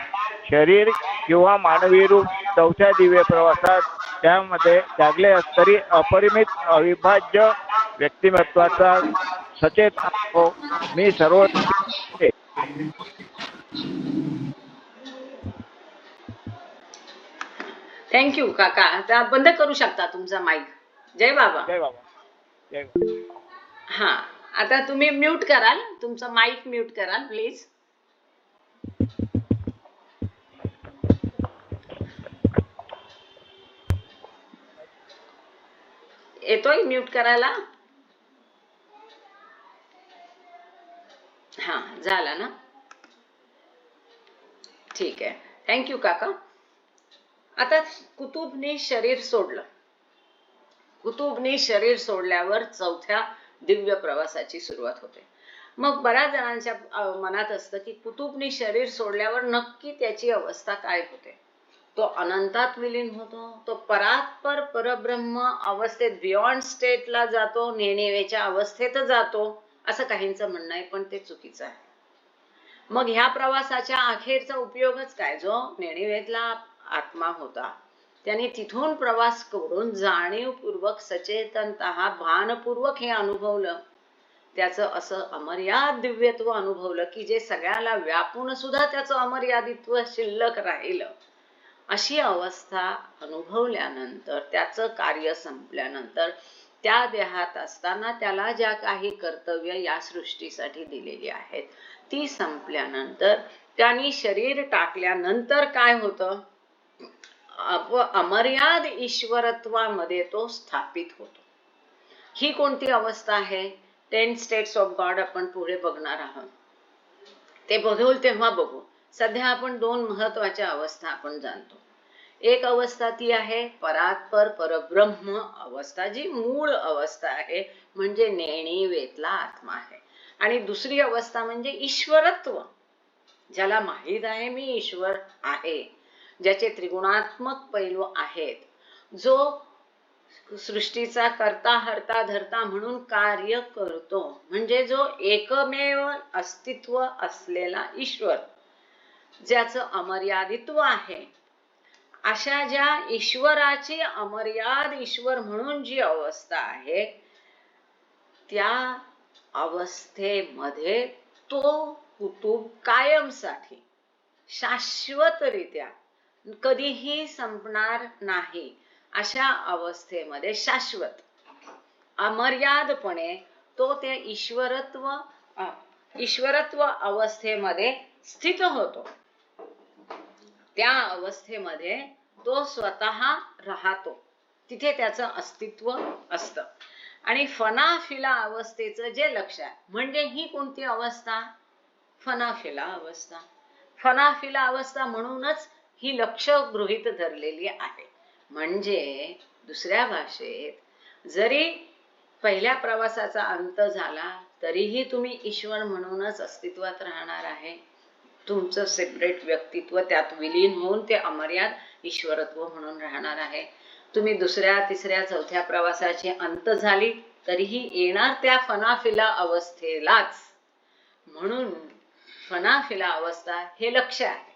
शरीर किंवा मानवी रूप चौथ्या दिव्य प्रवासात त्यामध्ये त्यागले तरी अपरिमित अविभाज्य व्यक्तिमत्वाचा सचेत अनुभव मी सर्व. थँक्यू काका. आता बंद करू शकता तुमचा माईक. जय बाबा. जय बाबा. जय बाबा. हा, आता तुम्ही म्यूट कराल, तुमचा माईक म्यूट कराल प्लीज. येतोय म्यूट करायला? हा, झाला ना? ठीक आहे. थँक्यू काका. आता कुतुबने शरीर सोडलं. कुतुबने शरीर सोडल्यावर चौथ्या दिव्य प्रवासाची सुरुवात होते. मग बऱ्याच जणांच्या मनात असतं की कुतुबने शरीर सोडल्यावर नक्की त्याची अवस्था काय होते. तो अनंतात विलीन होतो, तो परात्पर परब्रह्म अवस्थेत बियॉन्ड स्टेटला जातो, नेणिवेच्या अवस्थेत जातो, असं काहींचं म्हणणं आहे. पण ते चुकीचं आहे. मग ह्या प्रवासाच्या अखेरचा उपयोगच काय? जो नेणिवेतला आत्मा होता त्याने तिथून प्रवास करून जाणीवपूर्वक, सचेतनतः, भानपूर्वक हे अनुभवलं. त्याचं असं अमर्याद दिव्यत्व अनुभवलं की जे सगळ्याला व्यापून सुद्धा त्याचं अमर्यादित्व शिल्लक राहिलं. अशी अवस्था अनुभवल्यानंतर, त्याचं कार्य संपल्यानंतर, त्या देहात असताना त्याला ज्या काही कर्तव्य या सृष्टीसाठी दिलेली आहेत ती संपल्यानंतर, त्यांनी शरीर टाकल्यानंतर काय होतं? अमर्याद ईश्वरत्वामध्ये तो स्थापित होतो. ही कोणती अवस्था आहे? 10 स्टेट्स ऑफ गॉड आपण पुढे बघणार आहोत. ते बघू तेव्हा बघू. सध्या आपण 2 महत्वाच्या अवस्था आपण जाणतो. एक अवस्था ती आहे परात्पर परब्रह्म अवस्था, जी मूळ अवस्था आहे, म्हणजे नेणी वेतला आत्मा आहे. आणि दुसरी अवस्था म्हणजे ईश्वरत्व, ज्याला माहीत आहे मी ईश्वर आहे, ज्याचे त्रिगुणात्मक पैलू आहेत, जो सृष्टीचा करता हरता धरता म्हणून कार्य करतो, म्हणजे जो एकमेव अस्तित्व असलेला ईश्वर, ज्याचं अमर्यादित्व आहे. अशा ज्या ईश्वराची अमर्याद ईश्वर म्हणून जी अवस्था आहे, त्या अवस्थेमध्ये तो कुतुब कायमसाठी शाश्वतरित्या कधीही संपणार नाही, अशा अवस्थेमध्ये शाश्वत अमर्यादपणे तो त्या ईश्वरत्व अवस्थेमध्ये स्थित होतो. त्या अवस्थेमध्ये तो स्वतः राहतो, तिथे त्याचं अस्तित्व असतं. आणि फनाफिला अवस्थेचं जे लक्ष आहे, म्हणजे ही कोणती अवस्था? फनाफिला अवस्था. फनाफिला अवस्था म्हणूनच ही लक्ष गृहीत धरलेली आहे. म्हणजे दुसऱ्या भाषेत, जरी पहिल्या प्रवासाचा अंत झाला तरीही तुम्ही ईश्वर म्हणूनच अस्तित्वात राहणार आहे. तुमचं सेपरेट व्यक्तित्व त्यात विलीन होऊन ते अमर्याद ईश्वरत्व म्हणून राहणार आहे. तुम्ही दुसऱ्या तिसऱ्या चौथ्या प्रवासाची अंत झाली तरीही येणार त्या फनाफिला अवस्थेलाच. म्हणून फनाफिला अवस्था हे लक्ष आहे.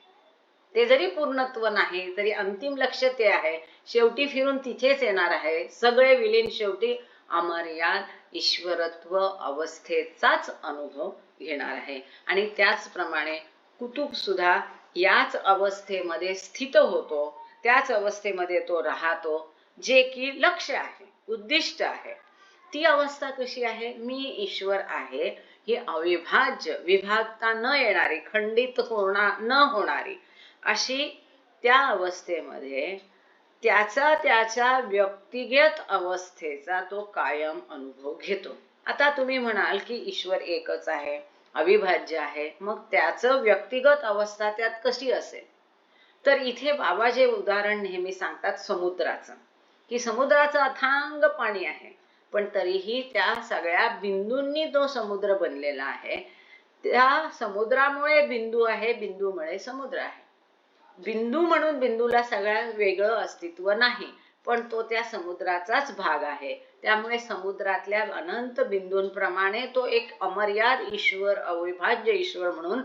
ते जरी पूर्णत्व नाही तरी अंतिम लक्ष ते आहे. शेवटी फिरून तिथेच येणार आहे. सगळे विलीन शेवटी अमर्याद ईश्वरत्व अवस्थेचाच अनुभव घेणार आहे. आणि त्याचप्रमाणे कुतुब सुद्धा याच अवस्थेमध्ये स्थित होतो, त्याच अवस्थेमध्ये तो राहतो, जे की लक्ष आहे, उद्दिष्ट आहे. ती अवस्था कशी आहे? मी ईश्वर आहे ही अविभाज्य, विभागता न येणारी, खंडित न होणारी अशी त्या अवस्थेमध्ये त्याच्या व्यक्तिगत अवस्थेचा तो कायम अनुभव घेतो. आता तुम्ही म्हणाल की ईश्वर एकच आहे, अविभाज्य आहे, मग त्याचं व्यक्तिगत अवस्था त्यात कशी असेल? तर इथे बाबा जे उदाहरण नेहमी सांगतात समुद्राचं, की समुद्राचं अथांग पाणी आहे, पण तरीही त्या सगळ्या बिंदूंनी तो समुद्र बनलेला आहे. त्या समुद्रामुळे बिंदू आहे, बिंदूमुळे समुद्र आहे. बिंदू म्हणून बिंदूला सगळ्यात वेगळं अस्तित्व नाही, पण तो त्या समुद्राचाच भाग आहे. त्यामुळे समुद्रातल्या अनंत बिंदूंप्रमाणे तो एक अमर्याद ईश्वर, अविभाज्य ईश्वर म्हणून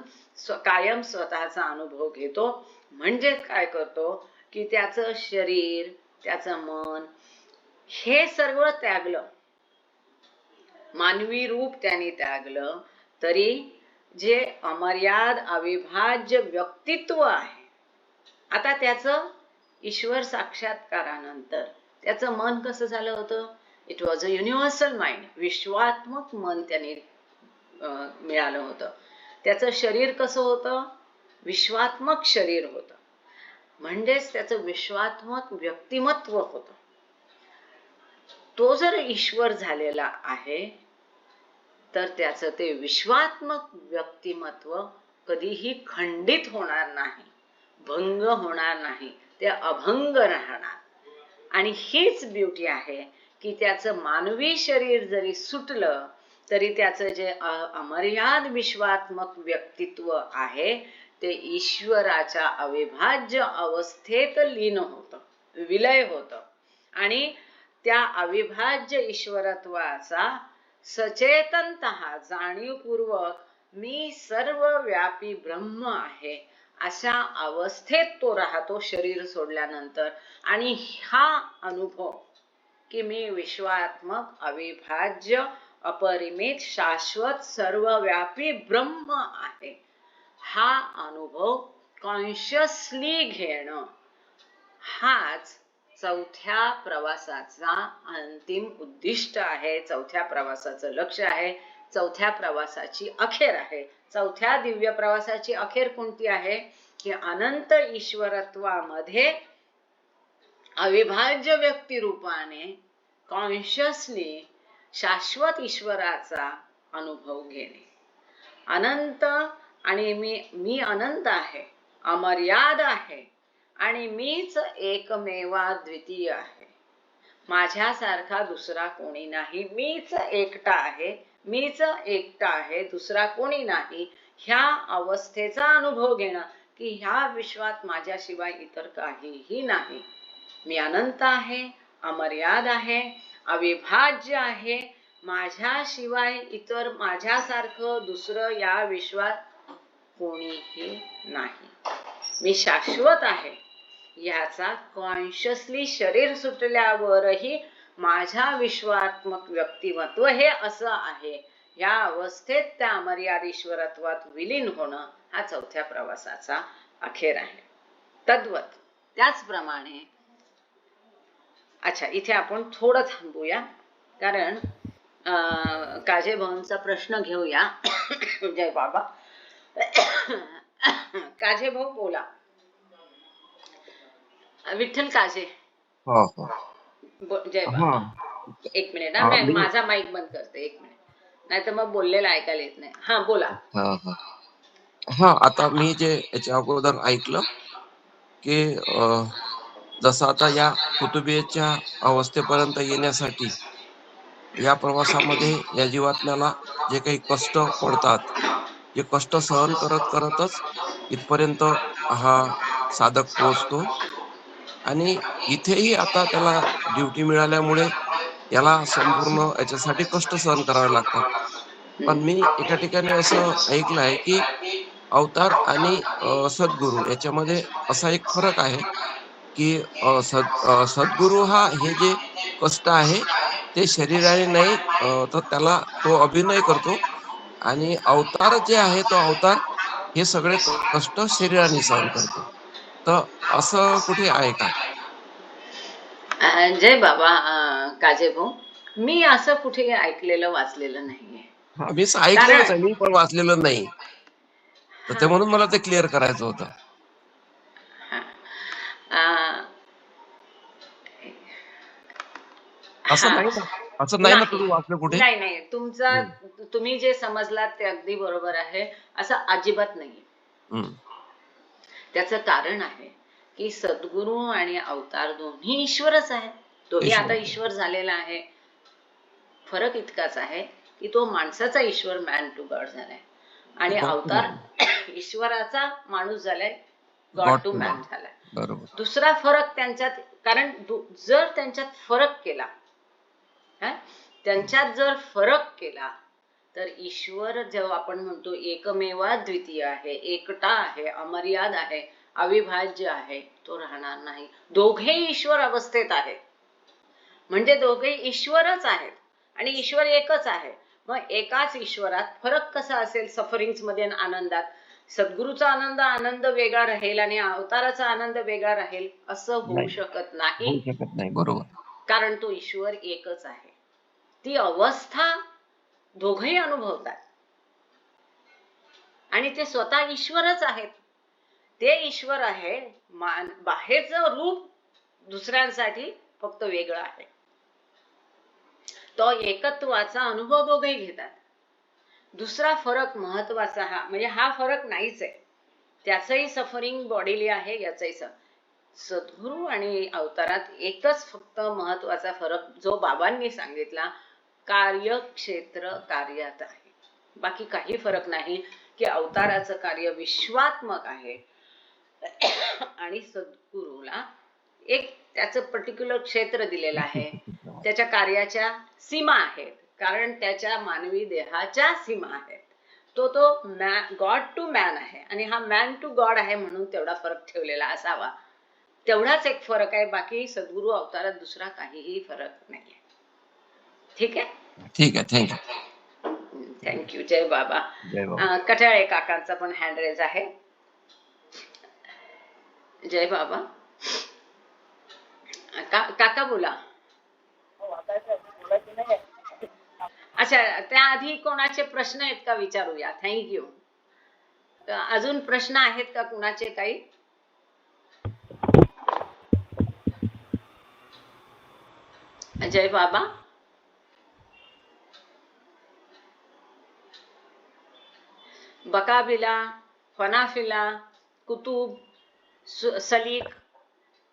कायम स्वतःचा अनुभव घेतो. म्हणजे काय करतो की त्याचं शरीर, त्याचं मन हे सर्व त्यागलं, मानवी रूप त्याने त्यागलं, तरी जे अमर्याद अविभाज्य व्यक्तित्व आहे, आता त्याचं ईश्वर साक्षात्कारानंतर त्याचं मन कसं झालं होतं? It was a universal mind, विश्वात्मक मन त्याने मिळालं होतं. त्याचं शरीर कसं होतं? विश्वात्मक शरीर होतं. म्हणजेच त्याचं विश्वात्मक व्यक्तिमत्व होतं. तो जर ईश्वर झालेला आहे तर त्याचं ते विश्वात्मक व्यक्तिमत्व कधीही खंडित होणार नाही, भंग होणार नाही, ते अभंग राहणार. आणि हीच ब्युटी आहे की त्याचं मानवी शरीर जरी सुटलं तरी त्याचं जे अमर्याद विश्वात्मक व्यक्तित्व आहे ते ईश्वराच्या अविभाज्य अवस्थेत लीन होतं, विलय होतं. आणि त्या अविभाज्य ईश्वरत्वाचा सचेतनतः, जाणीवपूर्वक मी सर्वव्यापी ब्रह्म आहे अशा अवस्थेत तो राहतो शरीर सोडल्यानंतर. आणि हा अनुभव की मी विश्वात्मक, अविभाज्य, अपरिमित, शाश्वत, सर्वव्यापी ब्रह्म आहे, हा अनुभव कॉन्शियसली घेणं हाच चौथ्या प्रवासाचा अंतिम उद्दिष्ट आहे, चौथ्या प्रवासाचं लक्ष आहे, चौथ्या प्रवासाची अखेर आहे. चौथ्या दिव्य प्रवासाची अखेर कोणती आहे? की अनंत ईश्वरत्वामध्ये अविभाज्य व्यक्ती रूपाने कॉन्शियसली शाश्वत ईश्वराचा अनुभव घेणे. अनंत आणि मी अनंत आहे, अमर्याद आहे आणि मीच एकमेवा द्वितीय आहे. माझ्यासारखा दुसरा कोणी नाही. मीच एकटा आहे, दुसरा कोणी नाही. ह्या अवस्थेचा अनुभव घेणं की ह्या विश्वात माझ्याशिवाय इतर काहीही नाही. मी अनंत आहे, अमर्याद आहे, अविभाज्य आहे. माझ्याशिवाय इतर माझ्यासारखं दुसरं या विश्वात कोणीही नाही. मी शाश्वत आहे. याचा कॉन्शियसली शरीर सुटल्यावरही माझ्या विश्वात्मक व्यक्तिमत्व हे असं आहे. या अवस्थेत त्या अमर्याद ईश्वरत्वात विलीन होणं हा चौथ्या प्रवासाचा अखेर आहे. तद्वत त्याचप्रमाणे अच्छा, इथे आपण थोडं थांबूया, कारण काजे भाऊंचा प्रश्न घेऊया. जय बाबा. काजे भाऊ बोला. विठ्ठल काजे. हो हो. जय हा बाबा. एक मिनिट हा, मी मी माझा माईक बंद करते. एक मिनिट, नाही तर मग बोललेलं ऐकायला येत नाही. हा बोला. हा हा हा आता मी जे याच्या अगोदर ऐकलं की जसं आता या कुतुबीयेच्या अवस्थेपर्यंत येण्यासाठी या प्रवासामध्ये या जीवात्म्याला जे काही कष्ट पडतात, जे कष्ट सहन करत करतच इथपर्यंत हा साधक पोहोचतो. आणि इथेही आता त्याला ड्युटी मिळाल्यामुळे याला संपूर्ण याच्यासाठी कष्ट सहन करावे लागतात. पण मी एका ठिकाणी असं ऐकलं आहे की अवतार आणि सद्गुरू याच्यामध्ये असा एक फरक आहे की सद्गुरू हा हे जे कष्ट आहे ते शरीराने नाही, तर त्याला तो अभिनय करतो. आणि अवतार जे आहे तो अवतार हे सगळे कष्ट शरीराने सहन करतो. तर असं कुठे आहे का? जय बाबा. काजे भाऊ, मी असं कुठे ऐकलेलं वाचलेलं नाहीये. मी ऐकलेलंच कारण आहे, मी पण वाचलेलं नाही. तर ते हा म्हणून मला ते क्लिअर करायचं होतं. हा असं हा नाही ना, असं नाही ना, नाही तुम्ही वाचलं कुठे? नाही नाही, हम्म, तुम्ही जे समजलात ते अगदी बरोबर आहे. असं अजिबात नाही. हम्म. त्याचं कारण आहे की सद्गुरू आणि अवतार दोन्ही ईश्वरच आहे. तोही आता ईश्वर. ईश्वर झालेला आहे. फरक इतकाच आहे की तो माणसाचा ईश्वर, मॅन टू गॉड झालाय, आणि गॉड टू अवतार मॅन. ईश्वराचा माणूस झालाय, god god to to man man. झालाय. बरोबर. दुसरा फरक त्यांच्यात, कारण जर त्यांच्यात फरक केला, त्यांच्यात जर फरक केला तर ईश्वर जेव्हा आपण म्हणतो एकमेवा द्वितीय आहे, एकटा आहे, अमर्याद आहे, अविभाज्य आहे, तो राहणार नाही. दोघे ईश्वर अवस्थेत आहेत, म्हणजे दोघे ईश्वरच आहेत आणि ईश्वर एकच आहे. मग एकाच ईश्वरात फरक कसा असेल सफरिंग्स मध्ये आणि आनंदात? सद्गुरूचा आनंद वेगळा राहील आणि अवताराचा आनंद वेगळा राहील असं होऊ शकत नाही. होऊ शकत नाही. बरोबर. कारण तो ईश्वर एकच आहे. ती अवस्था दोघेही अनुभवतात आणि ते स्वतः ईश्वरच आहेत. ते ईश्वर आहे, बाहेरचं रूप दुसऱ्यांसाठी फक्त वेगळं आहे. तो एकत्वाचा अनुभव दोघेही घेतात. दुसरा फरक महत्वाचा हा, म्हणजे हा फरक नाहीच आहे, त्याचंही सफरिंग बॉडीली आहे, याचंही सद्गुरू आणि अवतारात एकच फक्त महत्वाचा फरक जो बाबांनी सांगितला, कार्यक्षेत्र कार्यात आहे. बाकी काही फरक नाही की अवताराचं कार्य विश्वात्मक आहे आणि सद्गुरूला एक त्याचं पर्टिक्युलर क्षेत्र दिलेलं आहे. त्याच्या कार्याच्या सीमा आहेत, कारण त्याच्या मानवी देहाच्या सीमा आहेत. तो गॉड टू मॅन आहे आणि हा मॅन टू गॉड आहे, म्हणून तेवढा फरक ठेवलेला असावा. तेवढाच एक फरक आहे, बाकी सद्गुरू अवतारात दुसरा काहीही फरक नाहीये. ठीक आहे. ठीक आहे. थँक्यू. थँक्यू. जय बाबा. जय बाबा. कठाळे काकांचा पण हँड रेज आहे. जय बाबा. काका बोला. अच्छा, त्याआधी कोणाचे प्रश्न आहेत का विचारूया. थँक्यू. अजून प्रश्न आहेत का कुणाचे काही? जय बाबा. बकाबिला, फनाफिला, कुतुब, सलीक,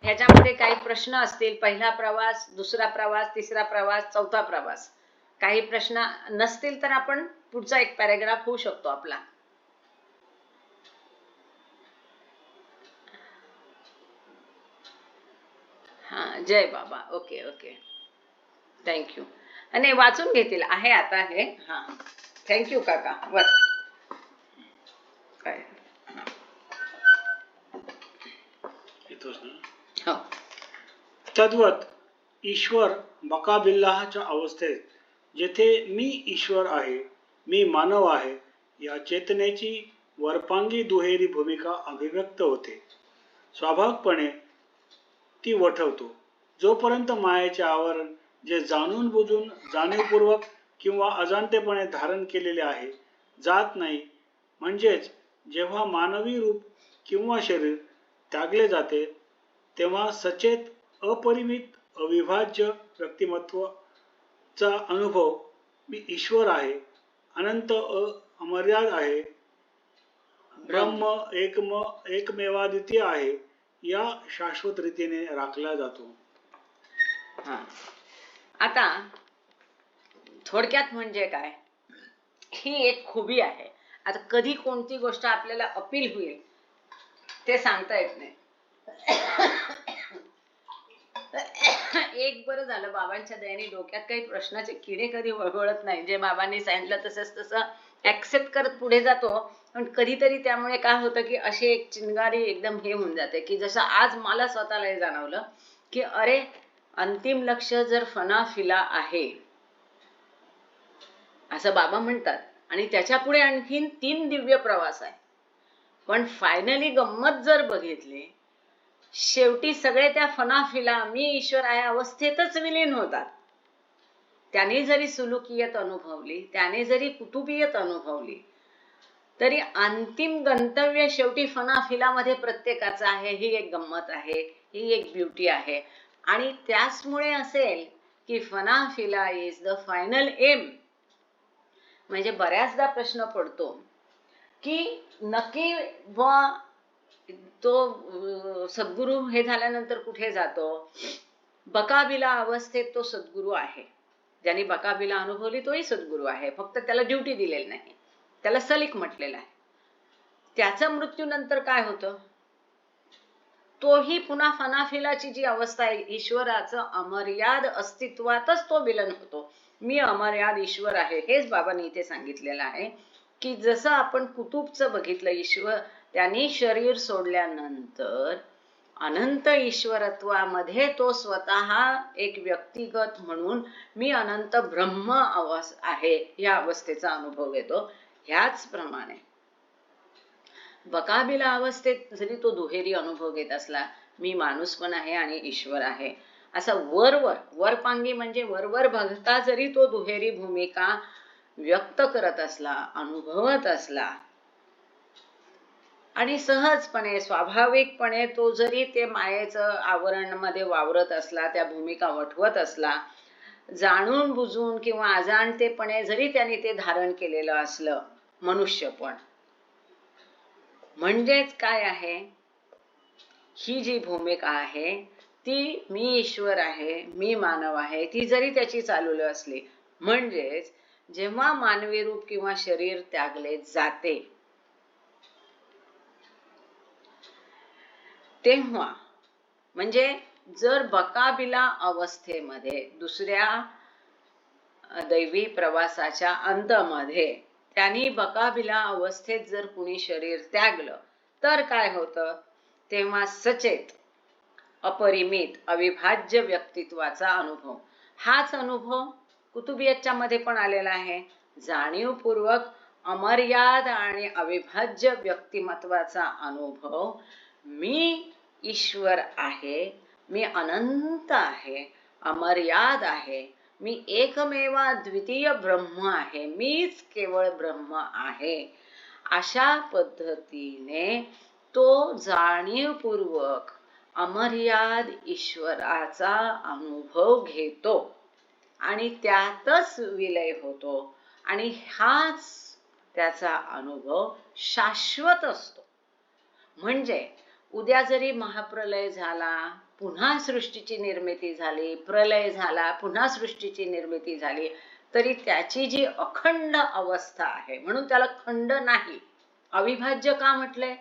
ह्याच्यामध्ये काही प्रश्न असतील, पहिला प्रवास, दुसरा प्रवास, तिसरा प्रवास, चौथा प्रवास, काही प्रश्न नसतील तर आपण पुढचा एक पॅरेग्राफ होऊ शकतो आपला. हा, जय बाबा. Okay okay, thank you. आणि वाचून घेतील आहे आता हे. हा, थँक्यू काका. बस काय येतोच ना. हो. तद्वत ईश्वर बकाबिल्लाहच्या अवस्थेत जेथे मी ईश्वर आहे, मी मानव आहे या चेतनेची वरपांगी दुहेरी भूमिका अभिव्यक्त होते. स्वाभाविकपणे ती वठवतो. जोपर्यंत मायेचे आवरण जे जाणून बुजून जाणीवपूर्वक किंवा अजाणतेपणे धारण केलेले आहे जात नाही, म्हणजेच जेव्हा मानवी रूप किंवा शरीर त्यागले जाते तेव्हा सचेत अपरिमित अविभाज्य व्यक्तिमत्वाचा अनुभव मी ईश्वर आहे, अनंत अमर्याद आहे, ब्रह्म एकमेवाद्वितीय आहे या शाश्वत रीतीने राखला जातो. हा, आता थोडक्यात म्हणजे काय, ही एक खूबी आहे. आता कधी कोणती गोष्ट आपल्याला अपील होईल ते सांगता येत नाही. एक बरं झालं, बाबांच्या दयेने डोक्यात काही प्रश्नाचे किडे कधी वळवळत नाही. जे बाबांनी सांगितलं तसंच तसं ऍक्सेप्ट करत पुढे जातो. पण कधीतरी त्यामुळे काय होतं की अशी एक चिंगारी एकदम हे होऊन जाते की जसं आज मला स्वतःला हे जाणवलं की अरे, अंतिम लक्ष जर फना फिला आहे असं बाबा म्हणतात, आणि त्याच्या पुढे आणखीन 3 दिव्य प्रवास आहे. पण फायनली गंमत जर बघितली, शेवटी सगळे त्या फनाफिला मी ईश्वर आहे अवस्थेतच विलीन होतात. त्याने जरी सुलुकियत अनुभवली, त्याने जरी कुतुबियत अनुभवली, तरी अंतिम गंतव्य शेवटी फनाफिलामध्ये प्रत्येकाचं आहे. ही एक गंमत आहे, ही एक ब्युटी आहे. आणि त्याचमुळे असेल की फनाफिला इज द फायनल एम. म्हणजे बऱ्याचदा प्रश्न पडतो की नक्की तो सद्गुरू हे झाल्यानंतर कुठे जातो. बकाबिला अवस्थेत तो सद्गुरू आहे. ज्यांनी बकाबिला अनुभवली तोही सद्गुरू आहे, फक्त त्याला ड्युटी दिलेली नाही, त्याला सलीक म्हटलेलं आहे. त्याचा मृत्यूनंतर काय होतं, तोही पुन्हा फनाफिलाची जी अवस्था आहे, ईश्वराचं अमर्याद अस्तित्वातच तो विलीन होतो. मी अमर्याद ईश्वर आहे, हेच बाबांनी इथे सांगितलेलं आहे. की जसं आपण कुतुबचं बघितलं, ईश्वर त्यांनी शरीर सोडल्यानंतर अनंत ईश्वरत्वामध्ये तो स्वतः एक व्यक्तिगत म्हणून मी अनंत ब्रह्म आहे या अवस्थेचा अनुभव घेतो. ह्याचप्रमाणे बकाबिला अवस्थेत जरी तो दुहेरी अनुभव घेत असला, मी माणूस पण आहे आणि ईश्वर आहे, असा वरपांगी म्हणजे वरवर बघता जरी तो दुहेरी भूमिका व्यक्त करत असला, अनुभवत असला, आणि सहजपणे स्वाभाविकपणे तो जरी ते मायेचं आवरण मध्ये वावरत असला, त्या भूमिका वठवत असला, जाणून बुजून किंवा अजाणतेपणे जरी त्याने ते धारण केलेलं असलं मनुष्यपण, म्हणजेच काय आहे, ही जी भूमिका आहे ती मी ईश्वर आहे, मी मानव आहे, ती जरी त्याची चालू असली, म्हणजेच जेव्हा मानवी रूप किंवा शरीर त्यागले जाते तेव्हा, म्हणजे जर बकाबिला अवस्थेमध्ये दुसऱ्या दैवी प्रवासाच्या अंतमध्ये त्यांनी बकाबिला अवस्थेत जर कुणी शरीर त्यागलं तर काय होतं, तेव्हा सचेत अपरिमित अविभाज्य व्यक्तित्वाचा अनुभव, हाच अनुभव कुतुबियतच्या मध्ये पण आलेला आहे. जाणीवपूर्वक अमर्याद आणि अविभाज्य व्यक्तिमत्वाचा अनुभव, मी ईश्वर आहे, मी अनंत आहे, अमर्याद आहे, मी एकमेवा द्वितीय ब्रह्म आहे, मीच केवळ ब्रह्म आहे, अशा पद्धतीने तो जाणीवपूर्वक अमर्याद ईश्वराचा अनुभव घेतो आणि त्यातच विलय होतो. आणि हाच त्याचा अनुभव शाश्वत असतो. म्हणजे उद्या जरी महाप्रलय झाला, पुन्हा सृष्टीची निर्मिती झाली, प्रलय झाला, पुन्हा सृष्टीची निर्मिती झाली, तरी त्याची जी अखंड अवस्था आहे, म्हणून त्याला खंड नाही, अविभाज्य का म्हटलंय?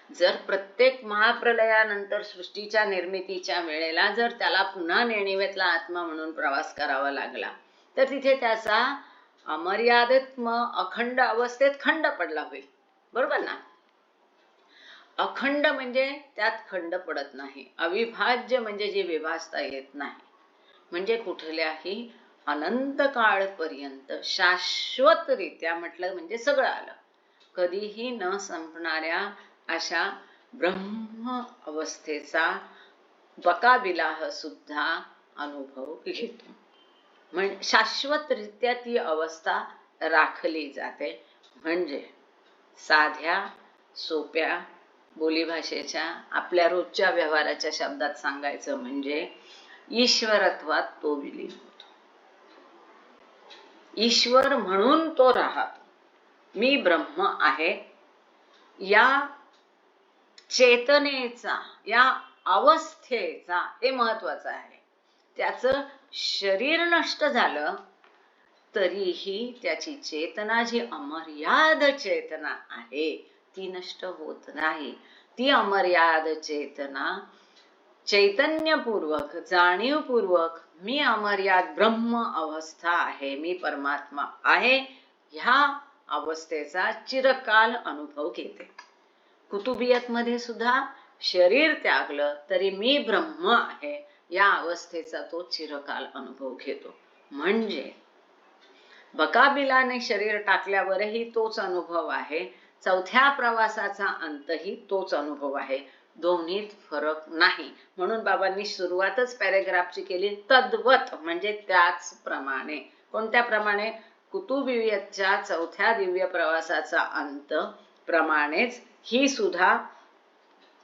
जर प्रत्येक महाप्रलयानंतर सृष्टीच्या निर्मितीच्या वेळेला जर त्याला पुन्हा नेणिवेतला आत्मा म्हणून प्रवास करावा लागला, तर तिथे त्याचा अमर्यादित अखंड अवस्थेत खंड पडला होईल, बरोबर ना? अखंड म्हणजे त्यात खंड पडत नाही, अविभाज्य म्हणजे जी विभाजता येत नाही, म्हणजे कुठल्याही अनंत काळपर्यंत शाश्वतरित्या म्हटलं म्हणजे सगळं आलं, कधीही न संपणाऱ्या अशा ब्रह्म अवस्थेचा बकाबिलाह सुद्धा अनुभव घेतो. म्हणजे शाश्वतरित्या ती अवस्था राखली जाते. म्हणजे साध्या सोप्या बोलीभाषेच्या आपल्या रोजच्या व्यवहाराच्या शब्दात सांगायचं म्हणजे ईश्वरत्वात तो विलीन होतो, ईश्वर म्हणून तो राहतो. मी ब्रह्म आहे या चेतनेचा, या अवस्थेचा, हे महत्वाचं आहे. त्याचं शरीर नष्ट झालं तरीही त्याची चेतना जी अमर्याद चेतना आहे ती नष्ट होत नाही. ती अमर्याद चेतना चैतन्यपूर्वक, जाणीवपूर्वक मी अमर्याद ब्रह्म अवस्था आहे, मी परमात्मा आहे, ह्या अवस्थेचा चिरकाल अनुभव घेते. कुतुबियत मध्ये सुद्धा शरीर त्यागलं तरी मी ब्रह्म आहे या अवस्थेचा तो चिरकाल अनुभव घेतो. म्हणजे बकाबिलाने शरीर टाकल्यावरही तोच अनुभव आहे, चौथ्या प्रवासाचा अंतही तोच अनुभव आहे, दोन्हीत फरक नाही. म्हणून बाबांनी सुरुवातच पॅरेग्राफची केली तद्वत, म्हणजे त्याचप्रमाणे. कोणत्या प्रमाणे? कुतुबियतच्या चौथ्या दिव्य प्रवासाचा अंत प्रमाणेच ही सुद्धा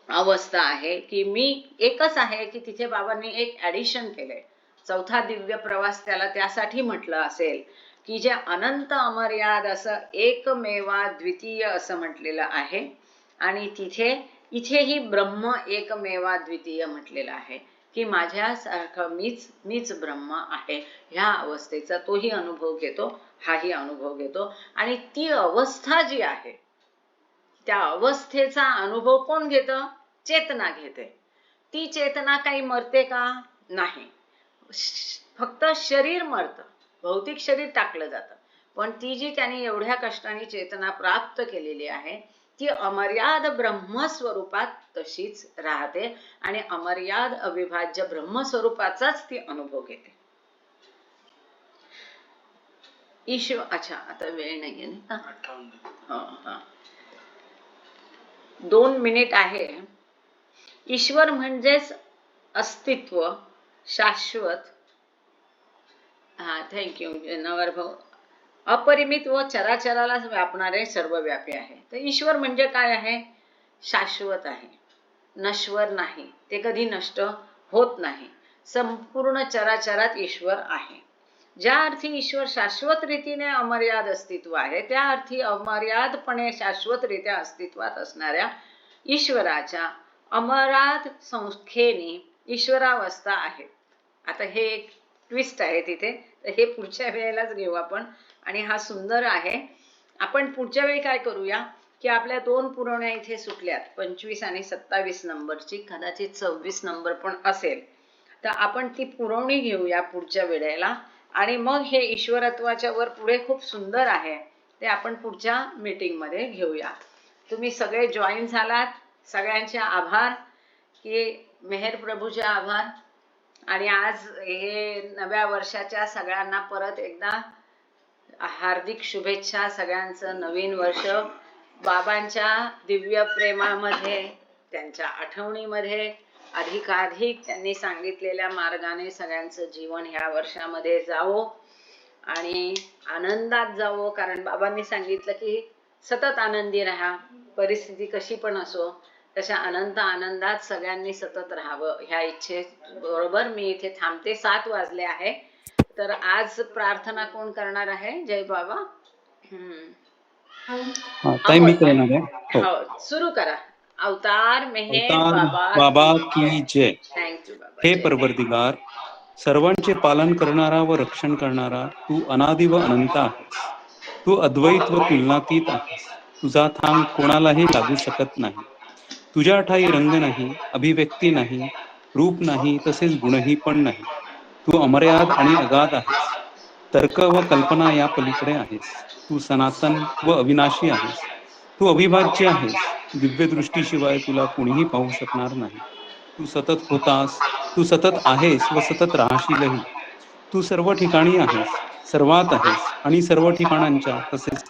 अवस्था आहे की मी एकच आहे, की तिथे बाबांनी एक ऍडिशन केलंय. चौथा दिव्य प्रवास त्याला त्यासाठी म्हटलं असेल की जे अनंत अमर्याद असं एकमेवा द्वितीय असं म्हटलेलं आहे, आणि इथेही ब्रह्म एकमेवा द्वितीय म्हटलेलं आहे की माझ्यासारखं मीच ब्रह्म आहे, ह्या अवस्थेचा तोही अनुभव घेतो, हाही अनुभव घेतो. आणि ती अवस्था जी आहे त्या अवस्थेचा अनुभव कोण घेतं? चेतना घेते. ती चेतना काही मरते का? नाही, फक्त शरीर मरतं, भौतिक शरीर टाकलं जातं, पण ती जी त्यांनी एवढ्या कष्टाने चेतना प्राप्त केलेली आहे ती अमर्याद ब्रह्मस्वरूपात तशीच राहते आणि अमर्याद अविभाज्य ब्रह्मस्वरूपाचाच ती अनुभव घेते. ईश्वर, अच्छा आता वेळ नाहीये ना, 2 मिनिट आहे. ईश्वर म्हणजेच अस्तित्व, शाश्वत, थँक्यू नवर भाऊ, अपरिमित व चराचराला व्यापणारे सर्वव्यापी आहे. तर ईश्वर म्हणजे काय आहे? शाश्वत आहे, नश्वर नाही, ते कधी नष्ट होत नाही, संपूर्ण चराचरात ईश्वर आहे. ज्या अर्थी ईश्वर शाश्वत रीतीने अमर्याद अस्तित्व आहे, त्या अर्थी अमर्यादपणे शाश्वतरित्या अस्तित्वात असणाऱ्या ईश्वराच्या अमराद संख्येने ईश्वरावस्था आहे. आता हे एक ट्विस्ट आहे तिथे, तर हे पुढच्या वेळेलाच घेऊ आपण. आणि हा सुंदर आहे. आपण पुढच्या वेळी काय करूया की आपल्या 2 पुरवण्या इथे सुटल्यात, 25 आणि 27 नंबरची, कदाचित 26 नंबर पण असेल, तर आपण ती पुरवणी घेऊया पुढच्या वेळेला. आणि मग हे ईश्वरत्वाच्या वर पुढे खूप सुंदर आहे, ते आपण पुढच्या मीटिंग मध्ये घेऊया. तुम्ही सगळे जॉईन झालात, सगळ्यांचे आभार, की मेहर प्रभूचे आभार. आणि आज हे नव्या वर्षाच्या सगळ्यांना परत एकदा हार्दिक शुभेच्छा. सगळ्यांचं नवीन वर्ष बाबांच्या दिव्य प्रेमामध्ये, त्यांच्या आठवणीमध्ये अधिकाधिक त्यांनी सांगितलेल्या मार्गाने सगळ्यांचं जीवन ह्या वर्षामध्ये जावो आणि आनंदात जावो. कारण बाबांनी सांगितलं की सतत आनंदी राहा, परिस्थिती कशी पण असो, तशा अनंत आनंदात सगळ्यांनी सतत राहावं, ह्या इच्छेबरोबर मी इथे थांबते. 7 वाजले आहे. तर आज प्रार्थना कोण करणार आहे? जय बाबा. हा ताई मी अमोल करणार आहे. हो. हो सुरू करा. अवतार मेहेर अवतार बाबा बाबा की की जय. जय. थँक्यू बाबा हे जय. परवरदिगार, सर्वांचे पालन करणारा व रक्षण करणारा तू अनादि व अनंत आहेस. तू अद्वैत व तुलनातीत आहेस. तुझा थांब कोणालाही लागू शकत नाही. तुझ्या ठाई रंग नाही, अभिव्यक्ती नाही, रूप नाही, तसेच गुणही पण नाही. तू अमर्याद आणि अगाध आहेस. तर्क व कल्पना या पलीकडे आहेस. तू सनातन व अविनाशी आहेस. तू अविभाज्य आहेस. दिव्य दृष्टीशिवाय तुला कोणीही पाहू शकणार नाही. तू सतत होतास, तू सतत आहेस व सतत राहशीलही. तू सर्व ठिकाणी आहेस, सर्वात आहेस आणि सर्व ठिकाणांच्या तसेच